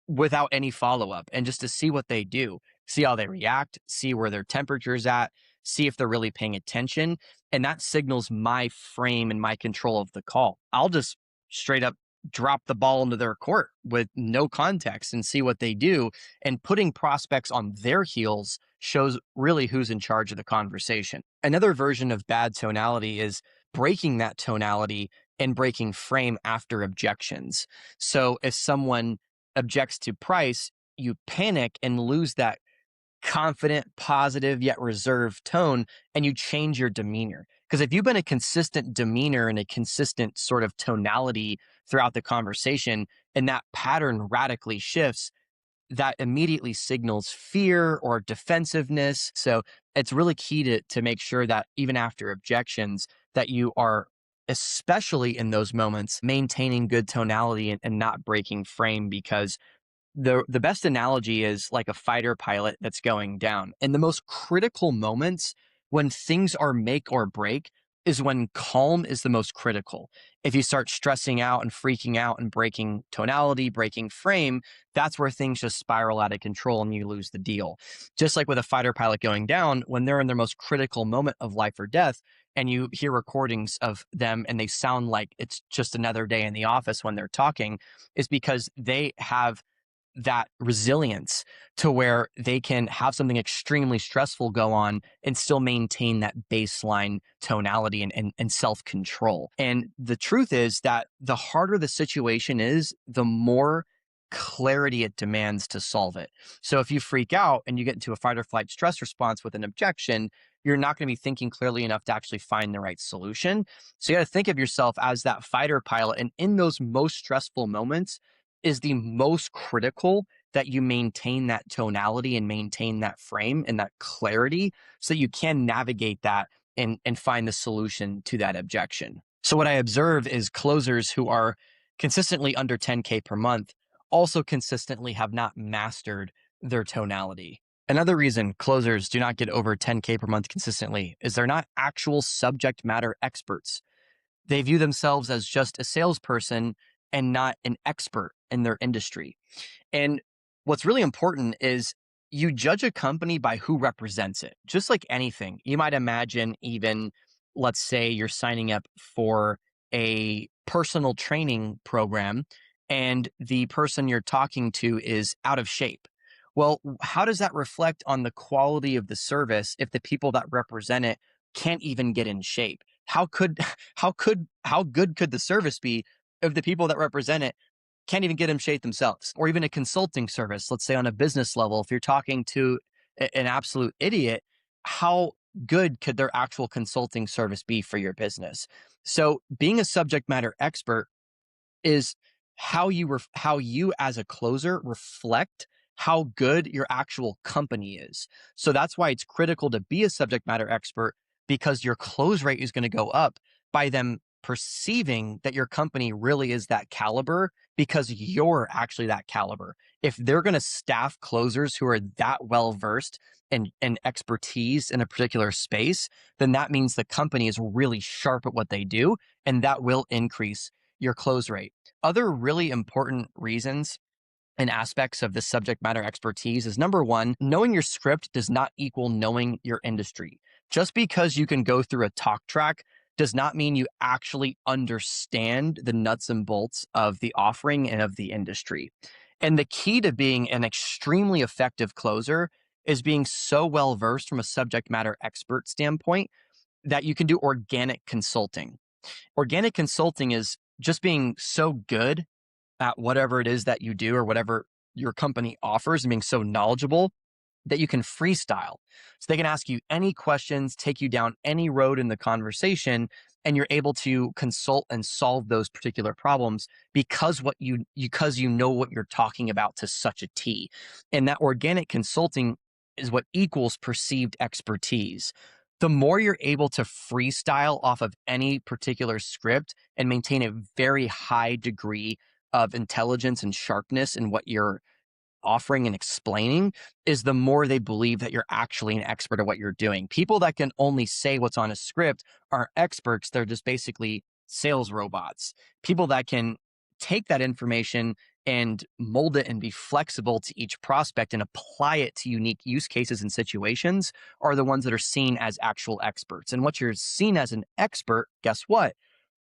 without any follow up and just to see what they do, see how they react, see where their temperature's at, see if they're really paying attention. And that signals my frame and my control of the call. I'll just straight up drop the ball into their court with no context and see what they do. And putting prospects on their heels shows really who's in charge of the conversation. Another version of bad tonality is breaking that tonality and breaking frame after objections. So if someone objects to price, you panic and lose that confident, positive, yet reserved tone, and you change your demeanor. Because if you've been a consistent demeanor and a consistent sort of tonality throughout the conversation, and that pattern radically shifts, that immediately signals fear or defensiveness. So it's really key to make sure that even after objections, that you are, especially in those moments, maintaining good tonality and not breaking frame, because the best analogy is like a fighter pilot that's going down. And the most critical moments when things are make or break is when calm is the most critical. If you start stressing out and freaking out and breaking tonality, breaking frame, that's where things just spiral out of control and you lose the deal. Just like with a fighter pilot going down, when they're in their most critical moment of life or death, and you hear recordings of them and they sound like it's just another day in the office when they're talking, is because they have that resilience to where they can have something extremely stressful go on and still maintain that baseline tonality and self-control. And the truth is that the harder the situation is, the more clarity it demands to solve it. So if you freak out and you get into a fight or flight stress response with an objection, you're not going to be thinking clearly enough to actually find the right solution. So you got to think of yourself as that fighter pilot. And in those most stressful moments, is the most critical that you maintain that tonality and maintain that frame and that clarity so that you can navigate that and find the solution to that objection. So what I observe is closers who are consistently under 10K per month also consistently have not mastered their tonality. Another reason closers do not get over 10K per month consistently is they're not actual subject matter experts. They view themselves as just a salesperson and not an expert in their industry. And what's really important is you judge a company by who represents it. Just like anything, you might imagine, even let's say you're signing up for a personal training program and the person you're talking to is out of shape. Well, how does that reflect on the quality of the service if the people that represent it can't even get in shape? How good could the service be if the people that represent it can't even get in shape themselves? Or even a consulting service, let's say on a business level, if you're talking to an absolute idiot, how good could their actual consulting service be for your business? So being a subject matter expert is how you as a closer reflect how good your actual company is. So that's why it's critical to be a subject matter expert, because your close rate is going to go up by them perceiving that your company really is that caliber because you're actually that caliber. If they're going to staff closers who are that well versed and expertise in a particular space, then that means the company is really sharp at what they do, and that will increase your close rate. Other really important reasons and aspects of this subject matter expertise is, number one, knowing your script does not equal knowing your industry. Just because you can go through a talk track does not mean you actually understand the nuts and bolts of the offering and of the industry. And the key to being an extremely effective closer is being so well versed from a subject matter expert standpoint that you can do organic consulting. Organic consulting is just being so good at whatever it is that you do or whatever your company offers and being so knowledgeable that you can freestyle. So they can ask you any questions, take you down any road in the conversation, and you're able to consult and solve those particular problems because you know what you're talking about to such a T. And that organic consulting is what equals perceived expertise. The more you're able to freestyle off of any particular script and maintain a very high degree of intelligence and sharpness in what you're offering and explaining is the more they believe that you're actually an expert at what you're doing. People that can only say what's on a script aren't experts. They're just basically sales robots. People that can take that information and mold it and be flexible to each prospect and apply it to unique use cases and situations are the ones that are seen as actual experts. And what you're seen as an expert, guess what?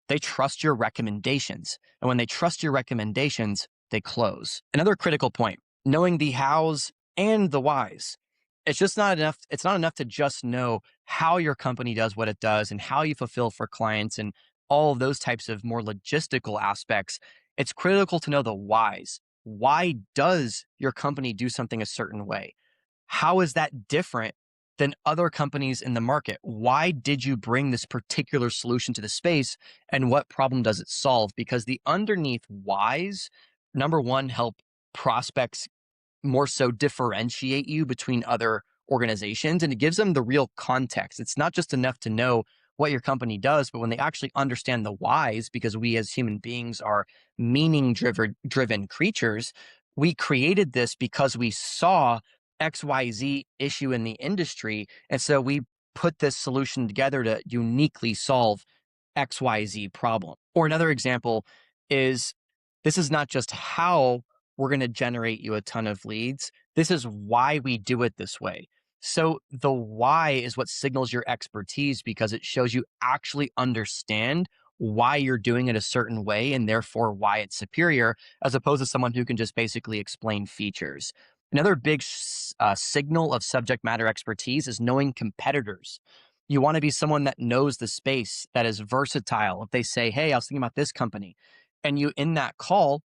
They trust your recommendations. And when they trust your recommendations, they close. Another critical point, knowing the hows and the whys. It's just not enough. It's not enough to just know how your company does what it does and how you fulfill for clients and all of those types of more logistical aspects. It's critical to know the whys. Why does your company do something a certain way? How is that different than other companies in the market? Why did you bring this particular solution to the space and what problem does it solve? Because the underneath whys, number one, help prospects more so differentiate you between other organizations, and it gives them the real context. It's not just enough to know what your company does, but when they actually understand the whys, because we as human beings are meaning driven creatures, we created this because we saw XYZ issue in the industry. And so we put this solution together to uniquely solve XYZ problem. Or another example is this is not just how we're going to generate you a ton of leads. This is why we do it this way. So the why is what signals your expertise because it shows you actually understand why you're doing it a certain way and therefore why it's superior, as opposed to someone who can just basically explain features. Another big signal of subject matter expertise is knowing competitors. You want to be someone that knows the space, that is versatile. If they say, hey, I was thinking about this company, and you in that call,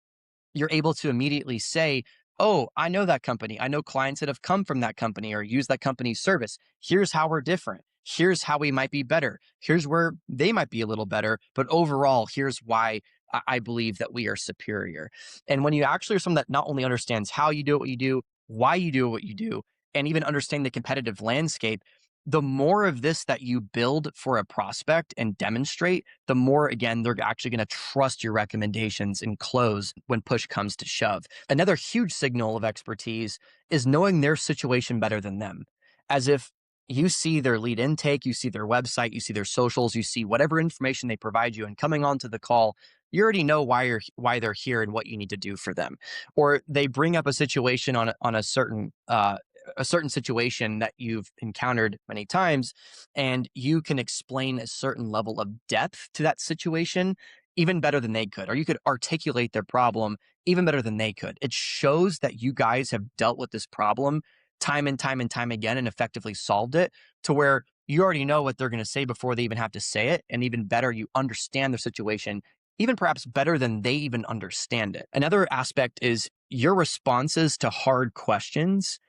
you're able to immediately say, oh, I know that company. I know clients that have come from that company or use that company's service. Here's how we're different. Here's how we might be better. Here's where they might be a little better. But overall, here's why I believe that we are superior. And when you actually are someone that not only understands how you do what you do, why you do what you do, and even understand the competitive landscape, the more of this that you build for a prospect and demonstrate, the more, again, they're actually going to trust your recommendations and close when push comes to shove. Another huge signal of expertise is knowing their situation better than them. As if you see their lead intake, you see their website, you see their socials, you see whatever information they provide you, and coming onto the call, you already know why they're here and what you need to do for them. Or they bring up a situation on a certain situation that you've encountered many times, and you can explain a certain level of depth to that situation even better than they could, or you could articulate their problem even better than they could. It shows that you guys have dealt with this problem time and time and time again and effectively solved it to where you already know what they're going to say before they even have to say it. And even better, you understand their situation even perhaps better than they even understand it. Another aspect is your responses to hard questions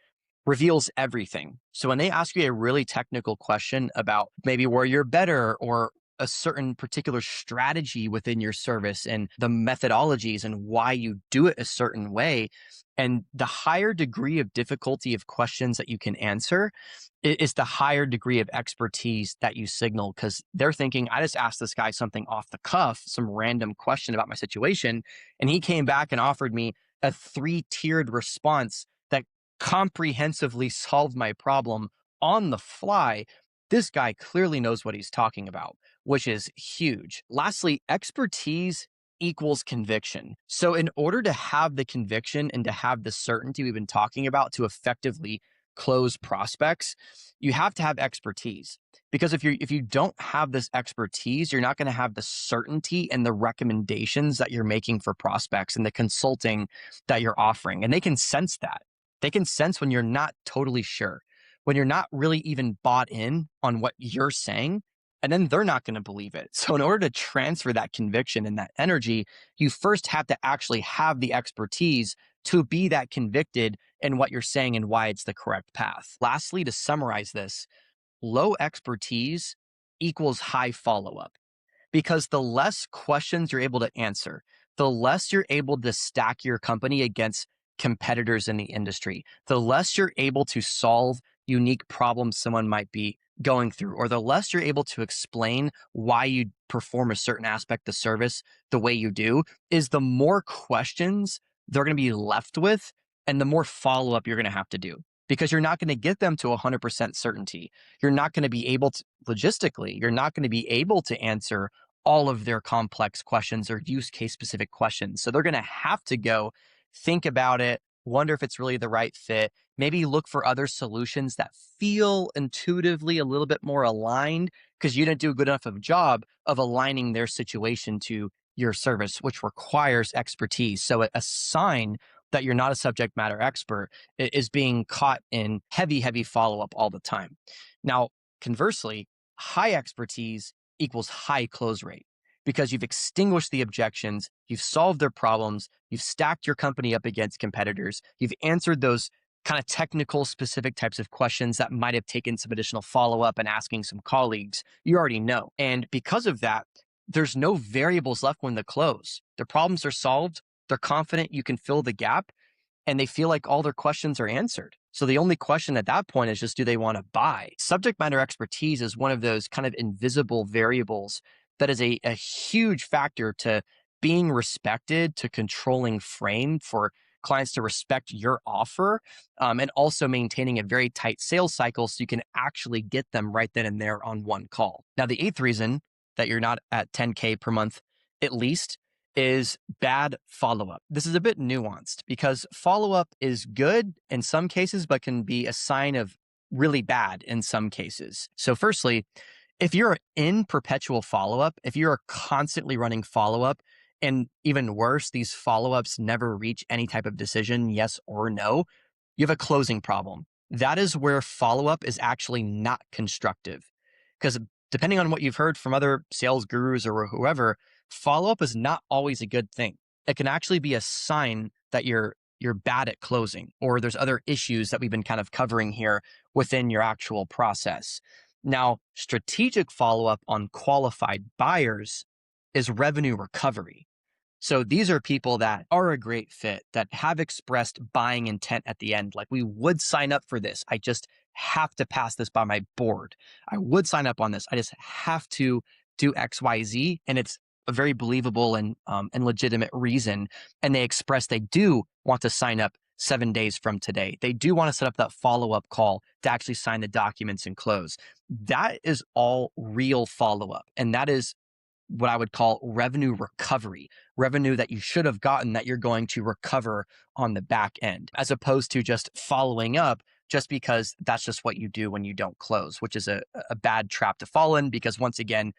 reveals everything. So when they ask you a really technical question about maybe where you're better or a certain particular strategy within your service and the methodologies and why you do it a certain way, and the higher degree of difficulty of questions that you can answer is the higher degree of expertise that you signal, because they're thinking, I just asked this guy something off the cuff, some random question about my situation, and he came back and offered me a 3-tiered response that comprehensively solved my problem on the fly. This guy clearly knows what he's talking about, which is huge. Lastly, expertise equals conviction. So in order to have the conviction and to have the certainty we've been talking about to effectively close prospects, you have to have expertise. Because if you don't have this expertise, you're not going to have the certainty and the recommendations that you're making for prospects and the consulting that you're offering. And they can sense that. They can sense when you're not totally sure, when you're not really even bought in on what you're saying, and then they're not going to believe it. So in order to transfer that conviction and that energy, you first have to actually have the expertise to be that convicted in what you're saying and why it's the correct path. Lastly, to summarize this, low expertise equals high follow-up. Because the less questions you're able to answer, the less you're able to stack your company against competitors in the industry, the less you're able to solve unique problems someone might be going through, or the less you're able to explain why you perform a certain aspect of service the way you do, is the more questions they're going to be left with. and the more follow up you're going to have to do, because you're not going to get them to 100% certainty. You're not going to be able to, logistically, you're not going to be able to answer all of their complex questions or use case specific questions. So they're going to have to go think about it, wonder if it's really the right fit, maybe look for other solutions that feel intuitively a little bit more aligned because you didn't do a good enough of a job of aligning their situation to your service, which requires expertise. So a sign that you're not a subject matter expert is being caught in heavy, heavy follow up all the time. Now, conversely, high expertise equals high close rate because you've extinguished the objections, you've solved their problems, you've stacked your company up against competitors, you've answered those kind of technical specific types of questions that might have taken some additional follow up and asking some colleagues. You already know. And because of that, there's no variables left when the close. The problems are solved. They're confident you can fill the gap, and they feel like all their questions are answered. So the only question at that point is just, do they want to buy? Subject matter expertise is one of those kind of invisible variables that is a huge factor to being respected, to controlling frame for clients to respect your offer, and also maintaining a very tight sales cycle so you can actually get them right then and there on one call. Now, the eighth reason that you're not at 10K per month, at least, is bad follow-up. This is a bit nuanced because follow-up is good in some cases, but can be a sign of really bad in some cases. So firstly, if you're in perpetual follow-up, if you're constantly running follow-up, and even worse, these follow-ups never reach any type of decision, yes or no, you have a closing problem. That is where follow-up is actually not constructive. Because depending on what you've heard from other sales gurus or whoever, follow-up is not always a good thing. It can actually be a sign that you're bad at closing, or there's other issues that we've been kind of covering here within your actual process. Now, strategic follow-up on qualified buyers is revenue recovery. So these are people that are a great fit, that have expressed buying intent at the end. Like, we would sign up for this. I just have to pass this by my board. I would sign up on this. I just have to do X, Y, Z. And it's a very believable and legitimate reason. And they express they do want to sign up 7 days from today. They do want to set up that follow-up call to actually sign the documents and close. That is all real follow-up. And that is what I would call revenue recovery, revenue that you should have gotten that you're going to recover on the back end, as opposed to just following up just because that's just what you do when you don't close, which is a bad trap to fall in because, once again,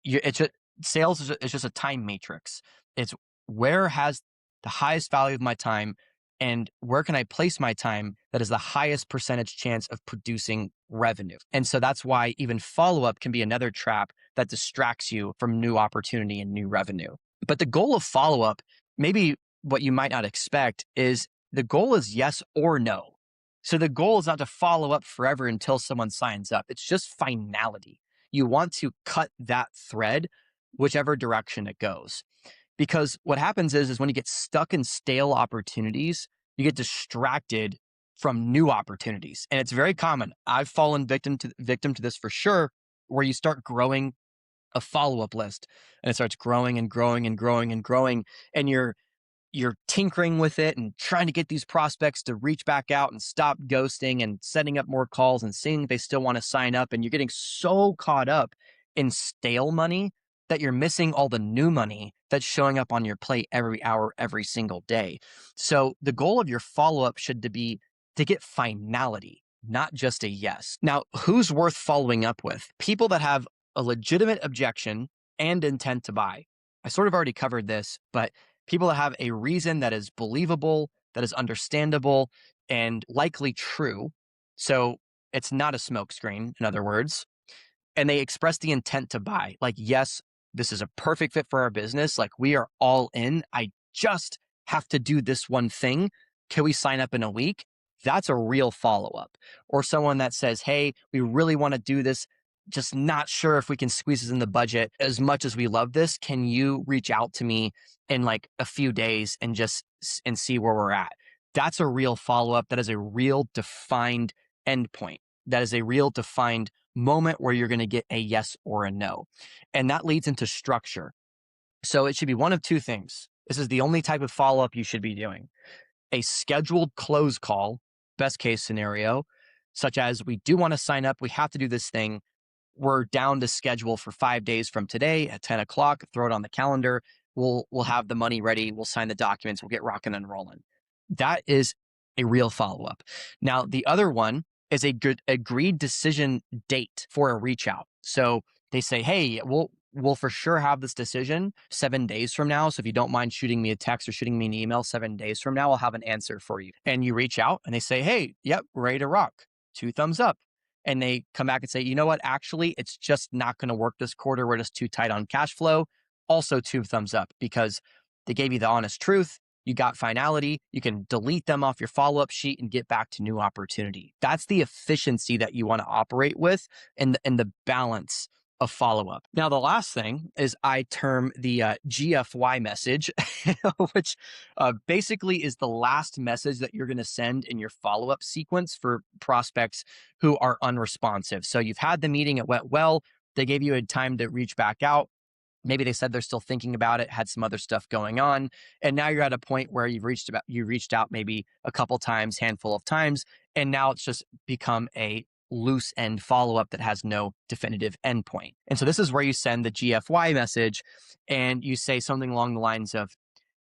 it's just, sales is just a time matrix. It's where has the highest value of my time and where can I place my time that is the highest percentage chance of producing revenue. And so that's why even follow-up can be another trap that distracts you from new opportunity and new revenue. But the goal of follow-up, maybe what you might not expect, is the goal is yes or no. So the goal is not to follow up forever until someone signs up. It's just finality. You want to cut that thread whichever direction it goes. Because what happens is when you get stuck in stale opportunities, you get distracted from new opportunities. And it's very common. I've fallen victim to this for sure, where you start growing a follow-up list and it starts growing and growing and growing and growing. And you're tinkering with it and trying to get these prospects to reach back out and stop ghosting and setting up more calls and seeing if they still want to sign up. And you're getting so caught up in stale money that you're missing all the new money that's showing up on your plate every hour, every single day. So the goal of your follow-up should be to get finality, not just a yes. Now, who's worth following up with? People that have a legitimate objection and intent to buy. I sort of already covered this, but people that have a reason that is believable, that is understandable, and likely true. So it's not a smokescreen, in other words. And they express the intent to buy. Like, yes, this is a perfect fit for our business. Like, we are all in. I just have to do this one thing. Can we sign up in a week? That's a real follow-up. Or someone that says, hey, we really want to do this, just not sure if we can squeeze this in the budget. As much as we love this, can you reach out to me in like a few days and see where we're at? That's a real follow-up. That is a real defined endpoint. That is a real defined moment where you're going to get a yes or a no. And that leads into structure. So it should be one of two things. This is the only type of follow-up you should be doing. a scheduled close call, best case scenario, such as we do want to sign up, we have to do this thing. We're down to schedule for 5 days from today at 10 o'clock, throw it on the calendar. We'll have the money ready. We'll sign the documents. We'll get rocking and rolling. That is a real follow-up. Now, the other one is a good agreed decision date for a reach out. So they say, hey, we'll for sure have this decision 7 days from now. So if you don't mind shooting me a text or shooting me an email 7 days from now, I'll have an answer for you. And you reach out and they say, hey, yep, ready to rock. 2 thumbs up. And they come back and say, you know what, actually, it's just not going to work this quarter. We're just too tight on cash flow. Also 2 thumbs up because they gave you the honest truth. You got finality. You can delete them off your follow-up sheet and get back to new opportunity. That's the efficiency that you want to operate with and the balance of follow-up. Now, the last thing is I term the GFY message, which basically is the last message that you're going to send in your follow-up sequence for prospects who are unresponsive. So you've had the meeting, it went well. They gave you a time to reach back out. Maybe they said they're still thinking about it, had some other stuff going on. And now you're at a point where you reached out maybe a couple times, handful of times. And now it's just become a loose end follow-up that has no definitive endpoint. And so this is where you send the GFY message and you say something along the lines of,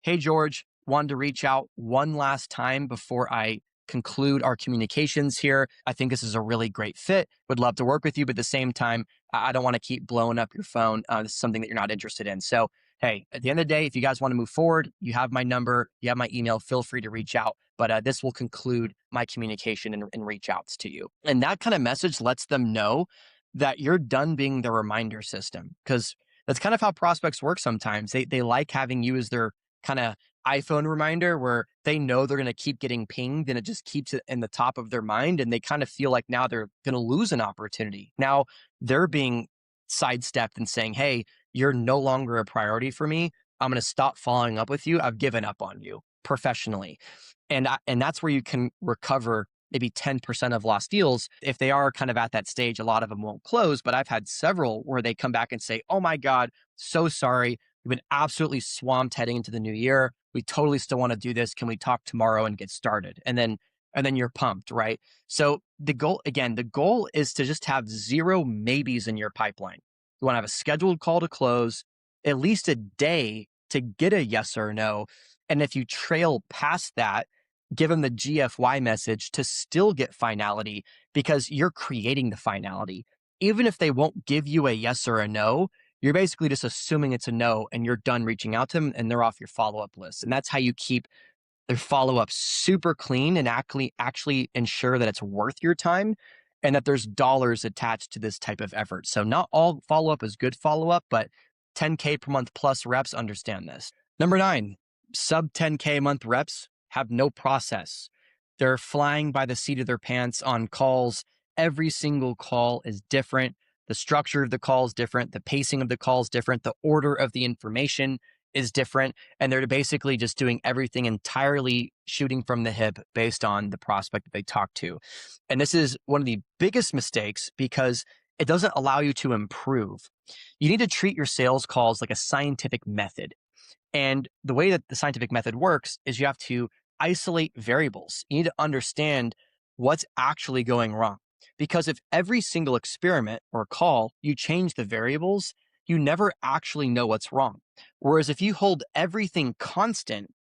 hey, George, wanted to reach out one last time before I conclude our communications here. I think this is a really great fit. Would love to work with you, but at the same time, I don't want to keep blowing up your phone. This is something that you're not interested in. So, hey, at the end of the day, if you guys want to move forward, you have my number, you have my email, feel free to reach out. But this will conclude my communication and reach outs to you. And that kind of message lets them know that you're done being the reminder system, because that's kind of how prospects work sometimes. They like having you as their kind of iPhone reminder where they know they're going to keep getting pinged and it just keeps it in the top of their mind. And they kind of feel like now they're going to lose an opportunity. Now they're being sidestepped and saying, hey, you're no longer a priority for me. I'm going to stop following up with you. I've given up on you professionally. And that's where you can recover maybe 10% of lost deals. If they are kind of at that stage, a lot of them won't close, but I've had several where they come back and say, oh my God, so sorry. We've been absolutely swamped heading into the new year. We totally still want to do this. Can we talk tomorrow and get started? And then you're pumped, right? So the goal is to just have 0 maybes in your pipeline. You want to have a scheduled call to close, at least a day to get a yes or no. And if you trail past that, give them the GFY message to still get finality, because you're creating the finality. Even if they won't give you a yes or a no, you're basically just assuming it's a no and you're done reaching out to them and they're off your follow-up list. And that's how you keep their follow-up super clean and actually ensure that it's worth your time and that there's dollars attached to this type of effort. So not all follow-up is good follow-up, but 10K per month plus reps understand this. Number 9, sub 10K a month reps have no process. They're flying by the seat of their pants on calls. Every single call is different. The structure of the call is different. The pacing of the call is different. The order of the information is different. And they're basically just doing everything entirely shooting from the hip based on the prospect that they talk to. And this is one of the biggest mistakes because it doesn't allow you to improve. You need to treat your sales calls like a scientific method. And the way that the scientific method works is you have to isolate variables. You need to understand what's actually going wrong. Because if every single experiment or call, you change the variables, you never actually know what's wrong. Whereas if you hold everything constant,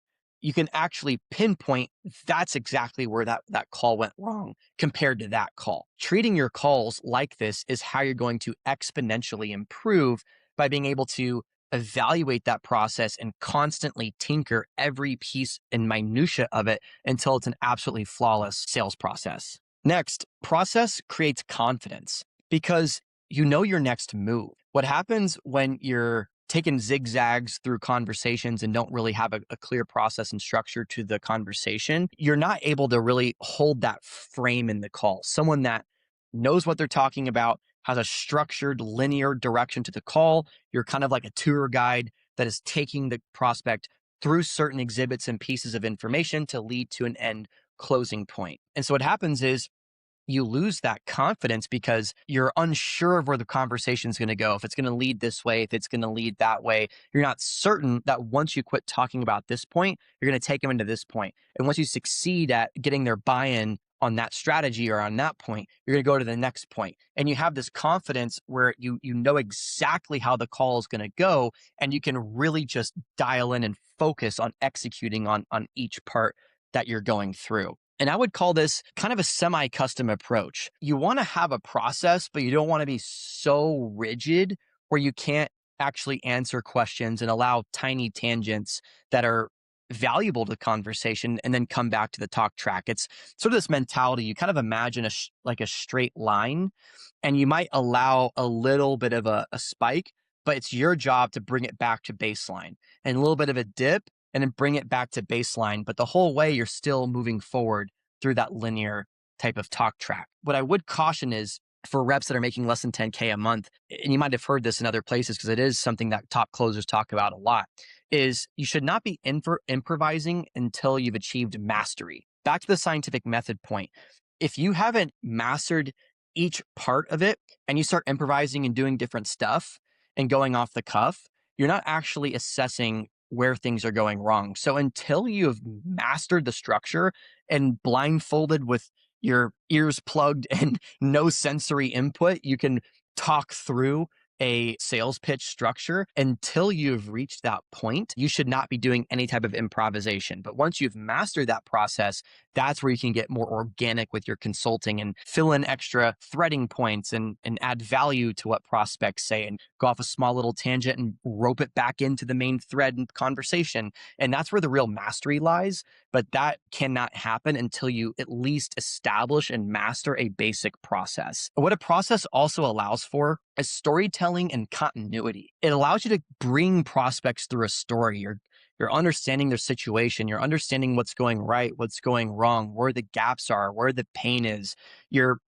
you can actually pinpoint that's exactly where that call went wrong compared to that call. Treating your calls like this is how you're going to exponentially improve, by being able to evaluate that process and constantly tinker every piece and minutia of it until it's an absolutely flawless sales process. Next, process creates confidence because you know your next move. What happens when you're taking zigzags through conversations and don't really have a clear process and structure to the conversation, you're not able to really hold that frame in the call. Someone that knows what they're talking about, has a structured linear direction to the call. You're kind of like a tour guide that is taking the prospect through certain exhibits and pieces of information to lead to an end closing point. And so what happens is you lose that confidence because you're unsure of where the conversation is going to go, if it's going to lead this way, if it's going to lead that way. You're not certain that once you quit talking about this point, you're going to take them into this point. And once you succeed at getting their buy-in on that strategy or on that point, you're going to go to the next point. And you have this confidence where you know exactly how the call is going to go, and you can really just dial in and focus on executing on each part that you're going through. And I would call this kind of a semi-custom approach. You want to have a process, but you don't want to be so rigid where you can't actually answer questions and allow tiny tangents that are valuable to the conversation and then come back to the talk track. It's sort of this mentality. You kind of imagine like a straight line, and you might allow a little bit of a spike, but it's your job to bring it back to baseline, and a little bit of a dip and then bring it back to baseline. But the whole way you're still moving forward through that linear type of talk track. What I would caution is for reps that are making less than 10K a month, and you might have heard this in other places because it is something that top closers talk about a lot, is you should not be improvising until you've achieved mastery. Back to the scientific method point. If you haven't mastered each part of it and you start improvising and doing different stuff and going off the cuff, you're not actually assessing where things are going wrong. So until you've mastered the structure and blindfolded with your ears plugged and no sensory input, you can talk through a sales pitch structure. Until you've reached that point, you should not be doing any type of improvisation. But once you've mastered that process, that's where you can get more organic with your consulting and fill in extra threading points and add value to what prospects say and go off a small little tangent and rope it back into the main thread and conversation. And that's where the real mastery lies. But that cannot happen until you at least establish and master a basic process. What a process also allows for is storytelling and continuity. It allows you to bring prospects through a story. You're understanding their situation. You're understanding what's going right, what's going wrong, where the gaps are, where the pain is. You're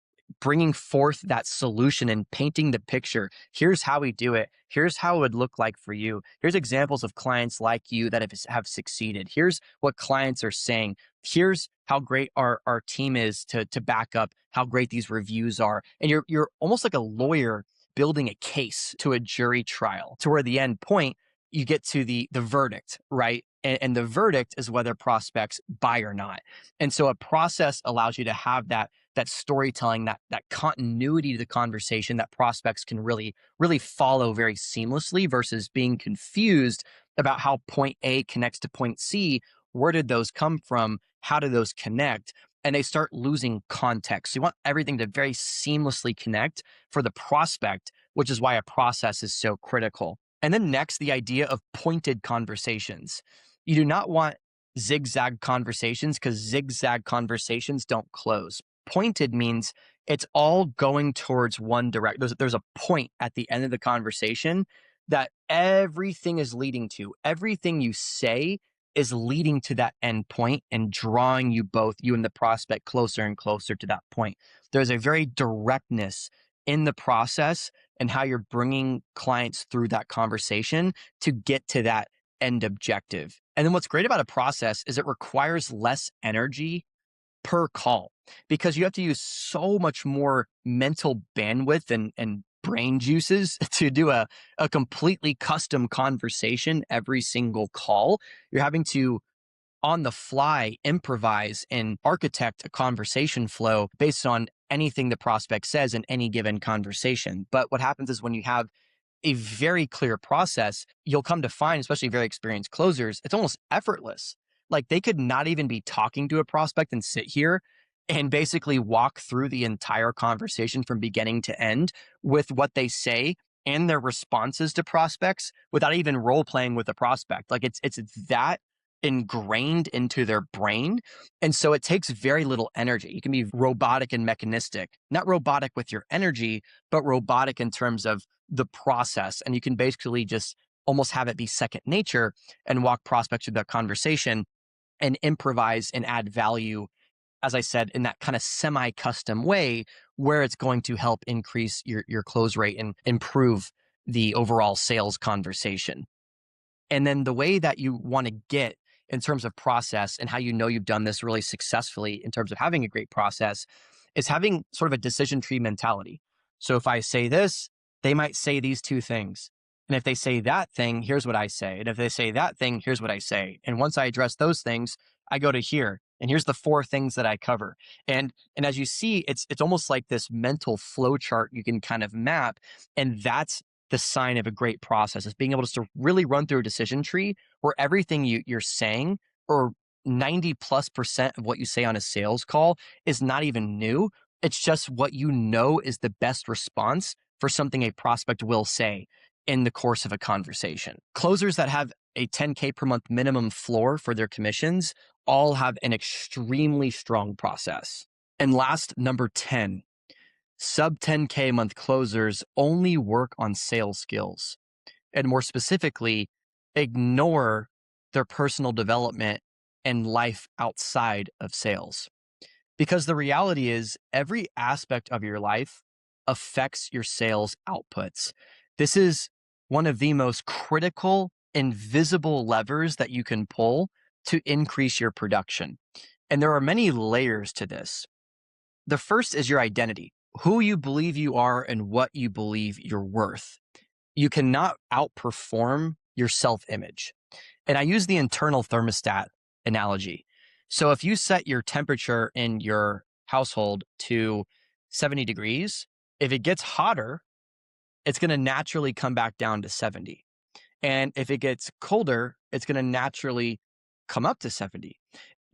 bringing forth that solution and painting the picture. Here's how we do it. Here's how it would look like for you. Here's examples of clients like you that have succeeded. Here's what clients are saying. Here's how great our team is to back up how great these reviews are. And you're almost like a lawyer building a case to a jury trial, to where the end point, you get to the verdict, right? And the verdict is whether prospects buy or not. And so a process allows you to have that storytelling, that continuity to the conversation that prospects can really follow very seamlessly, versus being confused about how point A connects to point C. Where did those come from? How do those connect? And they start losing context. So you want everything to very seamlessly connect for the prospect, which is why a process is so critical. And then next, the idea of pointed conversations. You do not want zigzag conversations, because zigzag conversations don't close. Pointed means it's all going towards one direction. There's a point at the end of the conversation that everything is leading to. Everything you say is leading to that end point and drawing you and the prospect, closer and closer to that point. There's a very directness in the process and how you're bringing clients through that conversation to get to that end objective. And then what's great about a process is it requires less energy per call, because you have to use so much more mental bandwidth and brain juices to do a completely custom conversation every single call. You're having to, on the fly, improvise and architect a conversation flow based on anything the prospect says in any given conversation. But what happens is when you have a very clear process, you'll come to find, especially very experienced closers, it's almost effortless. Like they could not even be talking to a prospect and sit here and basically walk through the entire conversation from beginning to end with what they say and their responses to prospects without even role playing with the prospect. Like it's that ingrained into their brain. And so it takes very little energy. You can be robotic and mechanistic, not robotic with your energy, but robotic in terms of the process. And you can basically just almost have it be second nature and walk prospects through that conversation and improvise and add value, as I said, in that kind of semi-custom way where it's going to help increase your close rate and improve the overall sales conversation. And then the way that you want to get in terms of process and how you know you've done this really successfully in terms of having a great process is having sort of a decision tree mentality. So if I say this, they might say these two things. And if they say that thing, here's what I say. And if they say that thing, here's what I say. And once I address those things, I go to here. And here's the 4 things that I cover. And as you see, it's almost like this mental flow chart you can kind of map. And that's the sign of a great process, is being able to really run through a decision tree where everything you're saying, or 90+% of what you say on a sales call, is not even new. It's just what you know is the best response for something a prospect will say in the course of a conversation. Closers that have a 10K per month minimum floor for their commissions all have an extremely strong process. And last, number 10, sub 10K a month closers only work on sales skills. And more specifically, ignore their personal development and life outside of sales. Because the reality is, every aspect of your life affects your sales outputs. This is one of the most critical, invisible levers that you can pull to increase your production. And there are many layers to this. The first is your identity, who you believe you are and what you believe you're worth. You cannot outperform your self-image. And I use the internal thermostat analogy. So if you set your temperature in your household to 70 degrees, if it gets hotter, it's going to naturally come back down to 70. And if it gets colder, it's going to naturally come up to 70.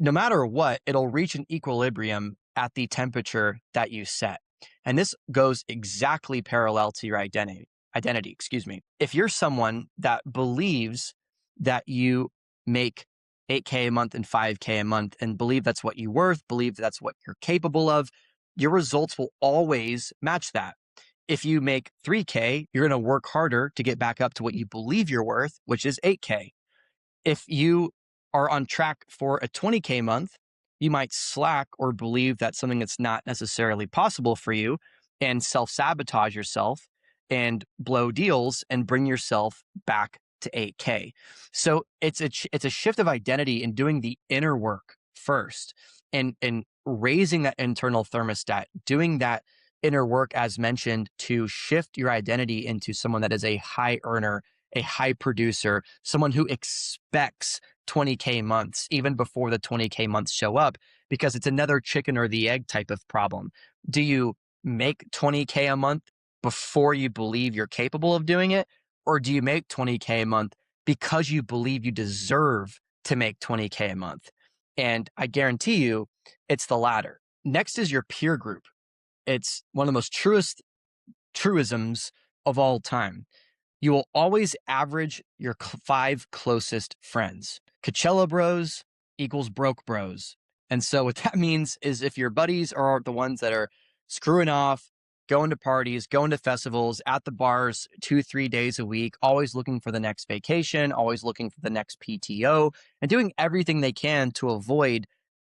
No matter what, it'll reach an equilibrium at the temperature that you set. And this goes exactly parallel to your identity, If you're someone that believes that you make 8K a month and 5K a month and believe that's what you're worth, believe that's what you're capable of, your results will always match that. If you make 3K, you're going to work harder to get back up to what you believe you're worth, which is 8K. If you are on track for a 20K month, you might slack or believe that's something that's not necessarily possible for you and self-sabotage yourself and blow deals and bring yourself back to 8K. So it's a shift of identity in doing the inner work first and raising that internal thermostat, doing that inner work, as mentioned, to shift your identity into someone that is a high earner, a high producer, someone who expects 20K months even before the 20K months show up, because it's another chicken or the egg type of problem. Do you make 20K a month before you believe you're capable of doing it? Or do you make 20K a month because you believe you deserve to make 20K a month? And I guarantee you it's the latter. Next is your peer group. It's one of the most truisms of all time. You will always average your 5 closest friends. Coachella bros equals broke bros. And so what that means is, if your buddies are the ones that are screwing off, going to parties, going to festivals, at the bars 2-3 days a week, always looking for the next vacation, always looking for the next PTO, and doing everything they can to avoid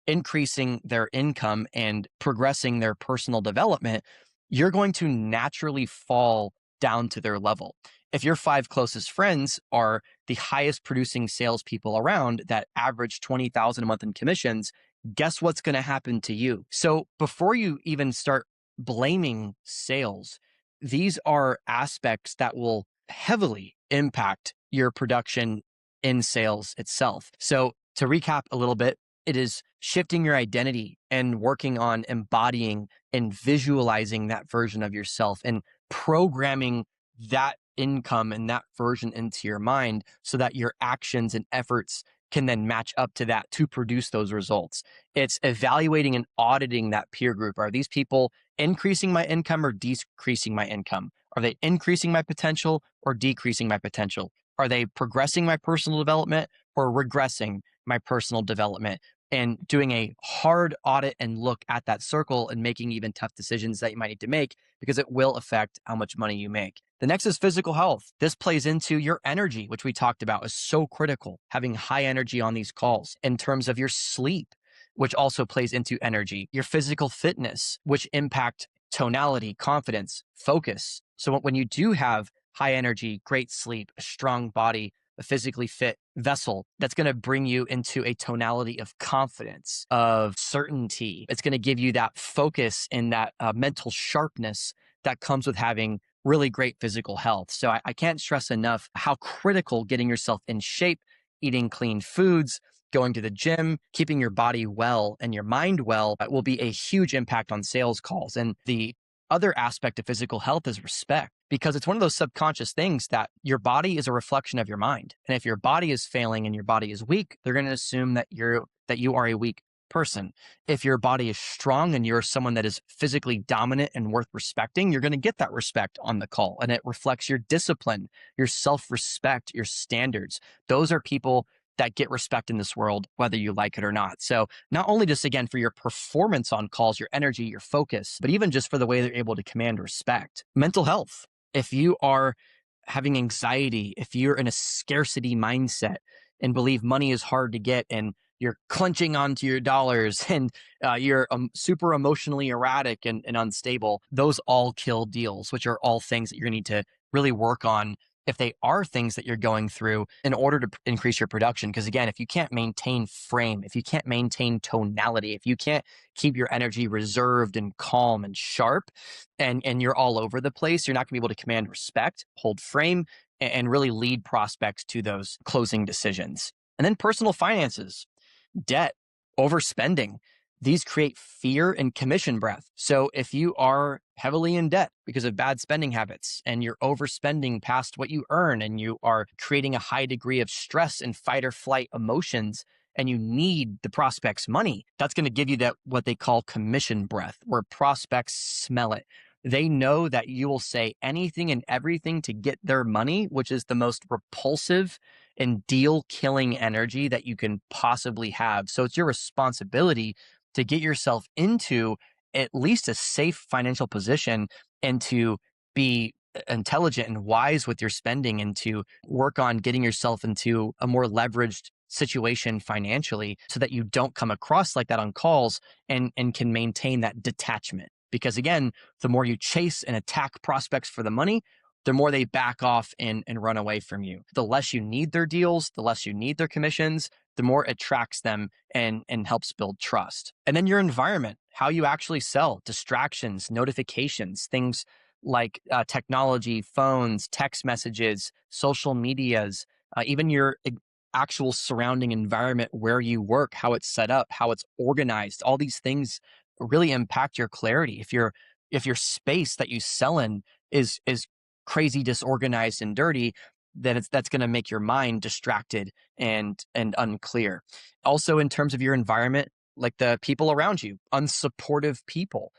increasing their income and progressing their personal development, you're going to naturally fall down to their level. If your 5 closest friends are the highest producing salespeople around that average $20,000 a month in commissions, guess what's going to happen to you? So before you even start blaming sales, these are aspects that will heavily impact your production in sales itself. So to recap a little bit, it is shifting your identity and working on embodying and visualizing that version of yourself and programming that income and that version into your mind so that your actions and efforts can then match up to that to produce those results. It's evaluating and auditing that peer group. Are these people increasing my income or decreasing my income? Are they increasing my potential or decreasing my potential? Are they progressing my personal development or regressing my personal development? And doing a hard audit and look at that circle and making even tough decisions that you might need to make, because it will affect how much money you make. The next is physical health. This plays into your energy, which we talked about is so critical, having high energy on these calls. In terms of your sleep, which also plays into energy, your physical fitness, which impact tonality, confidence, focus. So when you do have high energy, great sleep, a strong body, a physically fit vessel that's going to bring you into a tonality of confidence, of certainty. It's going to give you that focus and that mental sharpness that comes with having really great physical health. So I can't stress enough how critical getting yourself in shape, eating clean foods, going to the gym, keeping your body well and your mind well will be a huge impact on sales calls. And the other aspect of physical health is respect, because it's one of those subconscious things that your body is a reflection of your mind. And if your body is failing and your body is weak, they're going to assume that you are a weak person. If your body is strong and you're someone that is physically dominant and worth respecting, you're going to get that respect on the call, and it reflects your discipline, your self-respect, your standards. Those are people that get respect in this world, whether you like it or not. So not only just, again, for your performance on calls, your energy, your focus, but even just for the way they're able to command respect. Mental health. If you are having anxiety, if you're in a scarcity mindset and believe money is hard to get, and you're clenching onto your dollars, and you're super emotionally erratic and unstable, those all kill deals, which are all things that you're going to need to really work on if they are things that you're going through in order to increase your production. Because again, if you can't maintain frame, if you can't maintain tonality, if you can't keep your energy reserved and calm and sharp, and you're all over the place, you're not going to be able to command respect, hold frame, and really lead prospects to those closing decisions. And then personal finances, debt, overspending. These create fear and commission breath. So if you are heavily in debt because of bad spending habits, and you're overspending past what you earn, and you are creating a high degree of stress and fight or flight emotions, and you need the prospect's money, that's going to give you that what they call commission breath, where prospects smell it. They know that you will say anything and everything to get their money, which is the most repulsive and deal killing energy that you can possibly have. So it's your responsibility to get yourself into at least a safe financial position, and to be intelligent and wise with your spending, and to work on getting yourself into a more leveraged situation financially, so that you don't come across like that on calls, and can maintain that detachment. Because again, the more you chase and attack prospects for the money, the more they back off and run away from you. The less you need their deals, the less you need their commissions, the more it attracts them and helps build trust. And then your environment, how you actually sell, distractions, notifications, things like technology, phones, text messages, social medias, even your actual surrounding environment where you work, how it's set up, how it's organized. All these things really impact your clarity. If your space that you sell in is crazy disorganized and dirty, then that's going to make your mind distracted and unclear. Also, in terms of your environment, like the people around you, unsupportive people,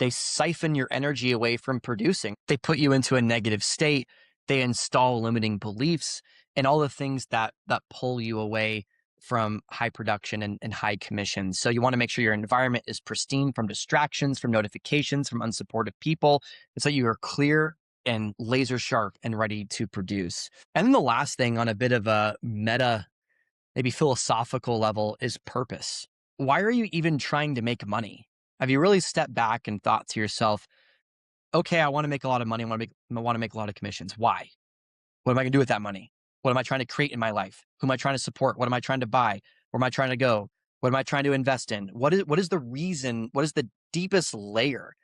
they siphon your energy away from producing. They put you into a negative state. They install limiting beliefs and all the things that pull you away from high production and high commissions. So you want to make sure your environment is pristine from distractions, from notifications, from unsupportive people, and so you are clear and laser sharp and ready to produce. And then the last thing, on a bit of a meta, maybe philosophical level, is purpose. Why are you even trying to make money? Have you really stepped back and thought to yourself, okay, I want to make a lot of money. I want to make a lot of commissions. Why? What am I going to do with that money? What am I trying to create in my life? Who am I trying to support? What am I trying to buy? Where am I trying to go? What am I trying to invest in? What is the reason? What is the deepest layer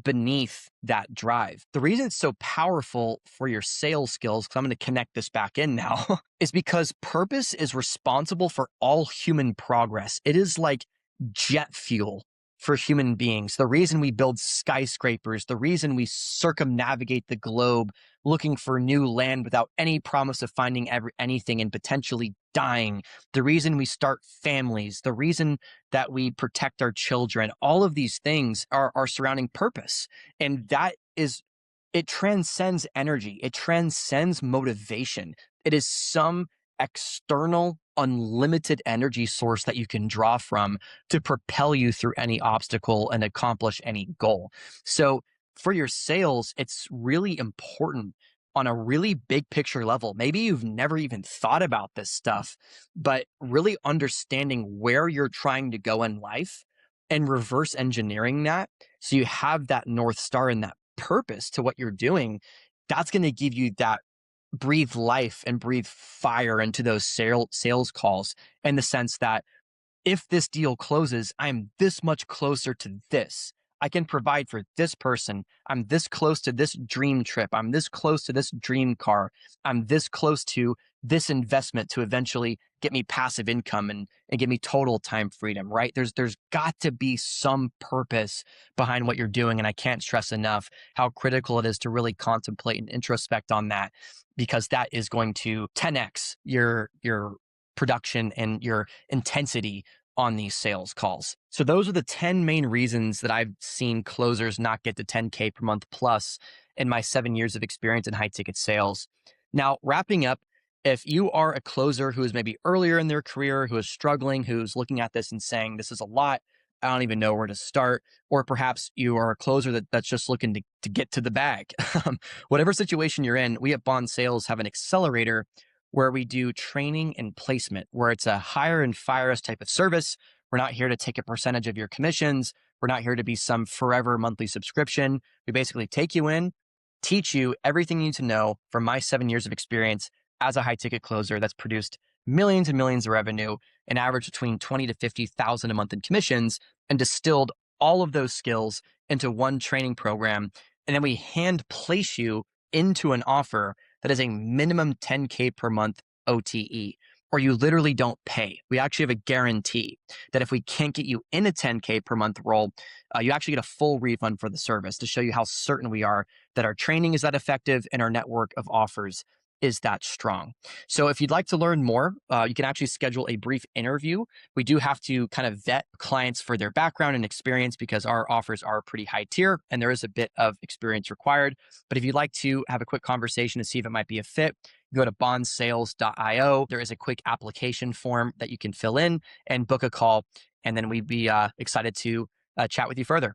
beneath that drive? The reason it's so powerful for your sales skills, because I'm going to connect this back in now, is because purpose is responsible for all human progress. It is like jet fuel for human beings. The reason we build skyscrapers, the reason we circumnavigate the globe looking for new land without any promise of finding anything and potentially dying, the reason we start families, the reason that we protect our children, all of these things are surrounding purpose. And it transcends energy. It transcends motivation. It is some external, unlimited energy source that you can draw from to propel you through any obstacle and accomplish any goal. So for your sales, it's really important on a really big picture level. Maybe you've never even thought about this stuff, but really understanding where you're trying to go in life and reverse engineering that, so you have that North Star and that purpose to what you're doing, that's going to give you that breathe life and breathe fire into those sales calls, in the sense that if this deal closes, I'm this much closer to this. I can provide for this person. I'm this close to this dream trip. I'm this close to this dream car. I'm this close to this investment to eventually get me passive income and give me total time freedom, right? There's got to be some purpose behind what you're doing. And I can't stress enough how critical it is to really contemplate and introspect on that, because that is going to 10x your production and your intensity on these sales calls. So those are the 10 main reasons that I've seen closers not get to 10K per month plus in my 7 years of experience in high ticket sales. Now, wrapping up, if you are a closer who is maybe earlier in their career, who is struggling, who's looking at this and saying, this is a lot, I don't even know where to start, or perhaps you are a closer that's just looking to get to the bag. Whatever situation you're in, we at Bond Sales have an accelerator where we do training and placement, where it's a hire and fire us type of service. We're not here to take a percentage of your commissions. We're not here to be some forever monthly subscription. We basically take you in, teach you everything you need to know from my 7 years of experience as a high ticket closer that's produced millions and millions of revenue, an average between 20 to 50,000 a month in commissions, and distilled all of those skills into one training program. And then we hand place you into an offer that is a minimum 10K per month OTE, or you literally don't pay. We actually have a guarantee that if we can't get you in a 10K per month role, you actually get a full refund for the service, to show you how certain we are that our training is that effective and our network of offers is that strong. So if you'd like to learn more, you can actually schedule a brief interview. We do have to kind of vet clients for their background and experience, because our offers are pretty high tier and there is a bit of experience required. But if you'd like to have a quick conversation to see if it might be a fit, go to bondsales.io. There is a quick application form that you can fill in and book a call. And then we'd be excited to chat with you further.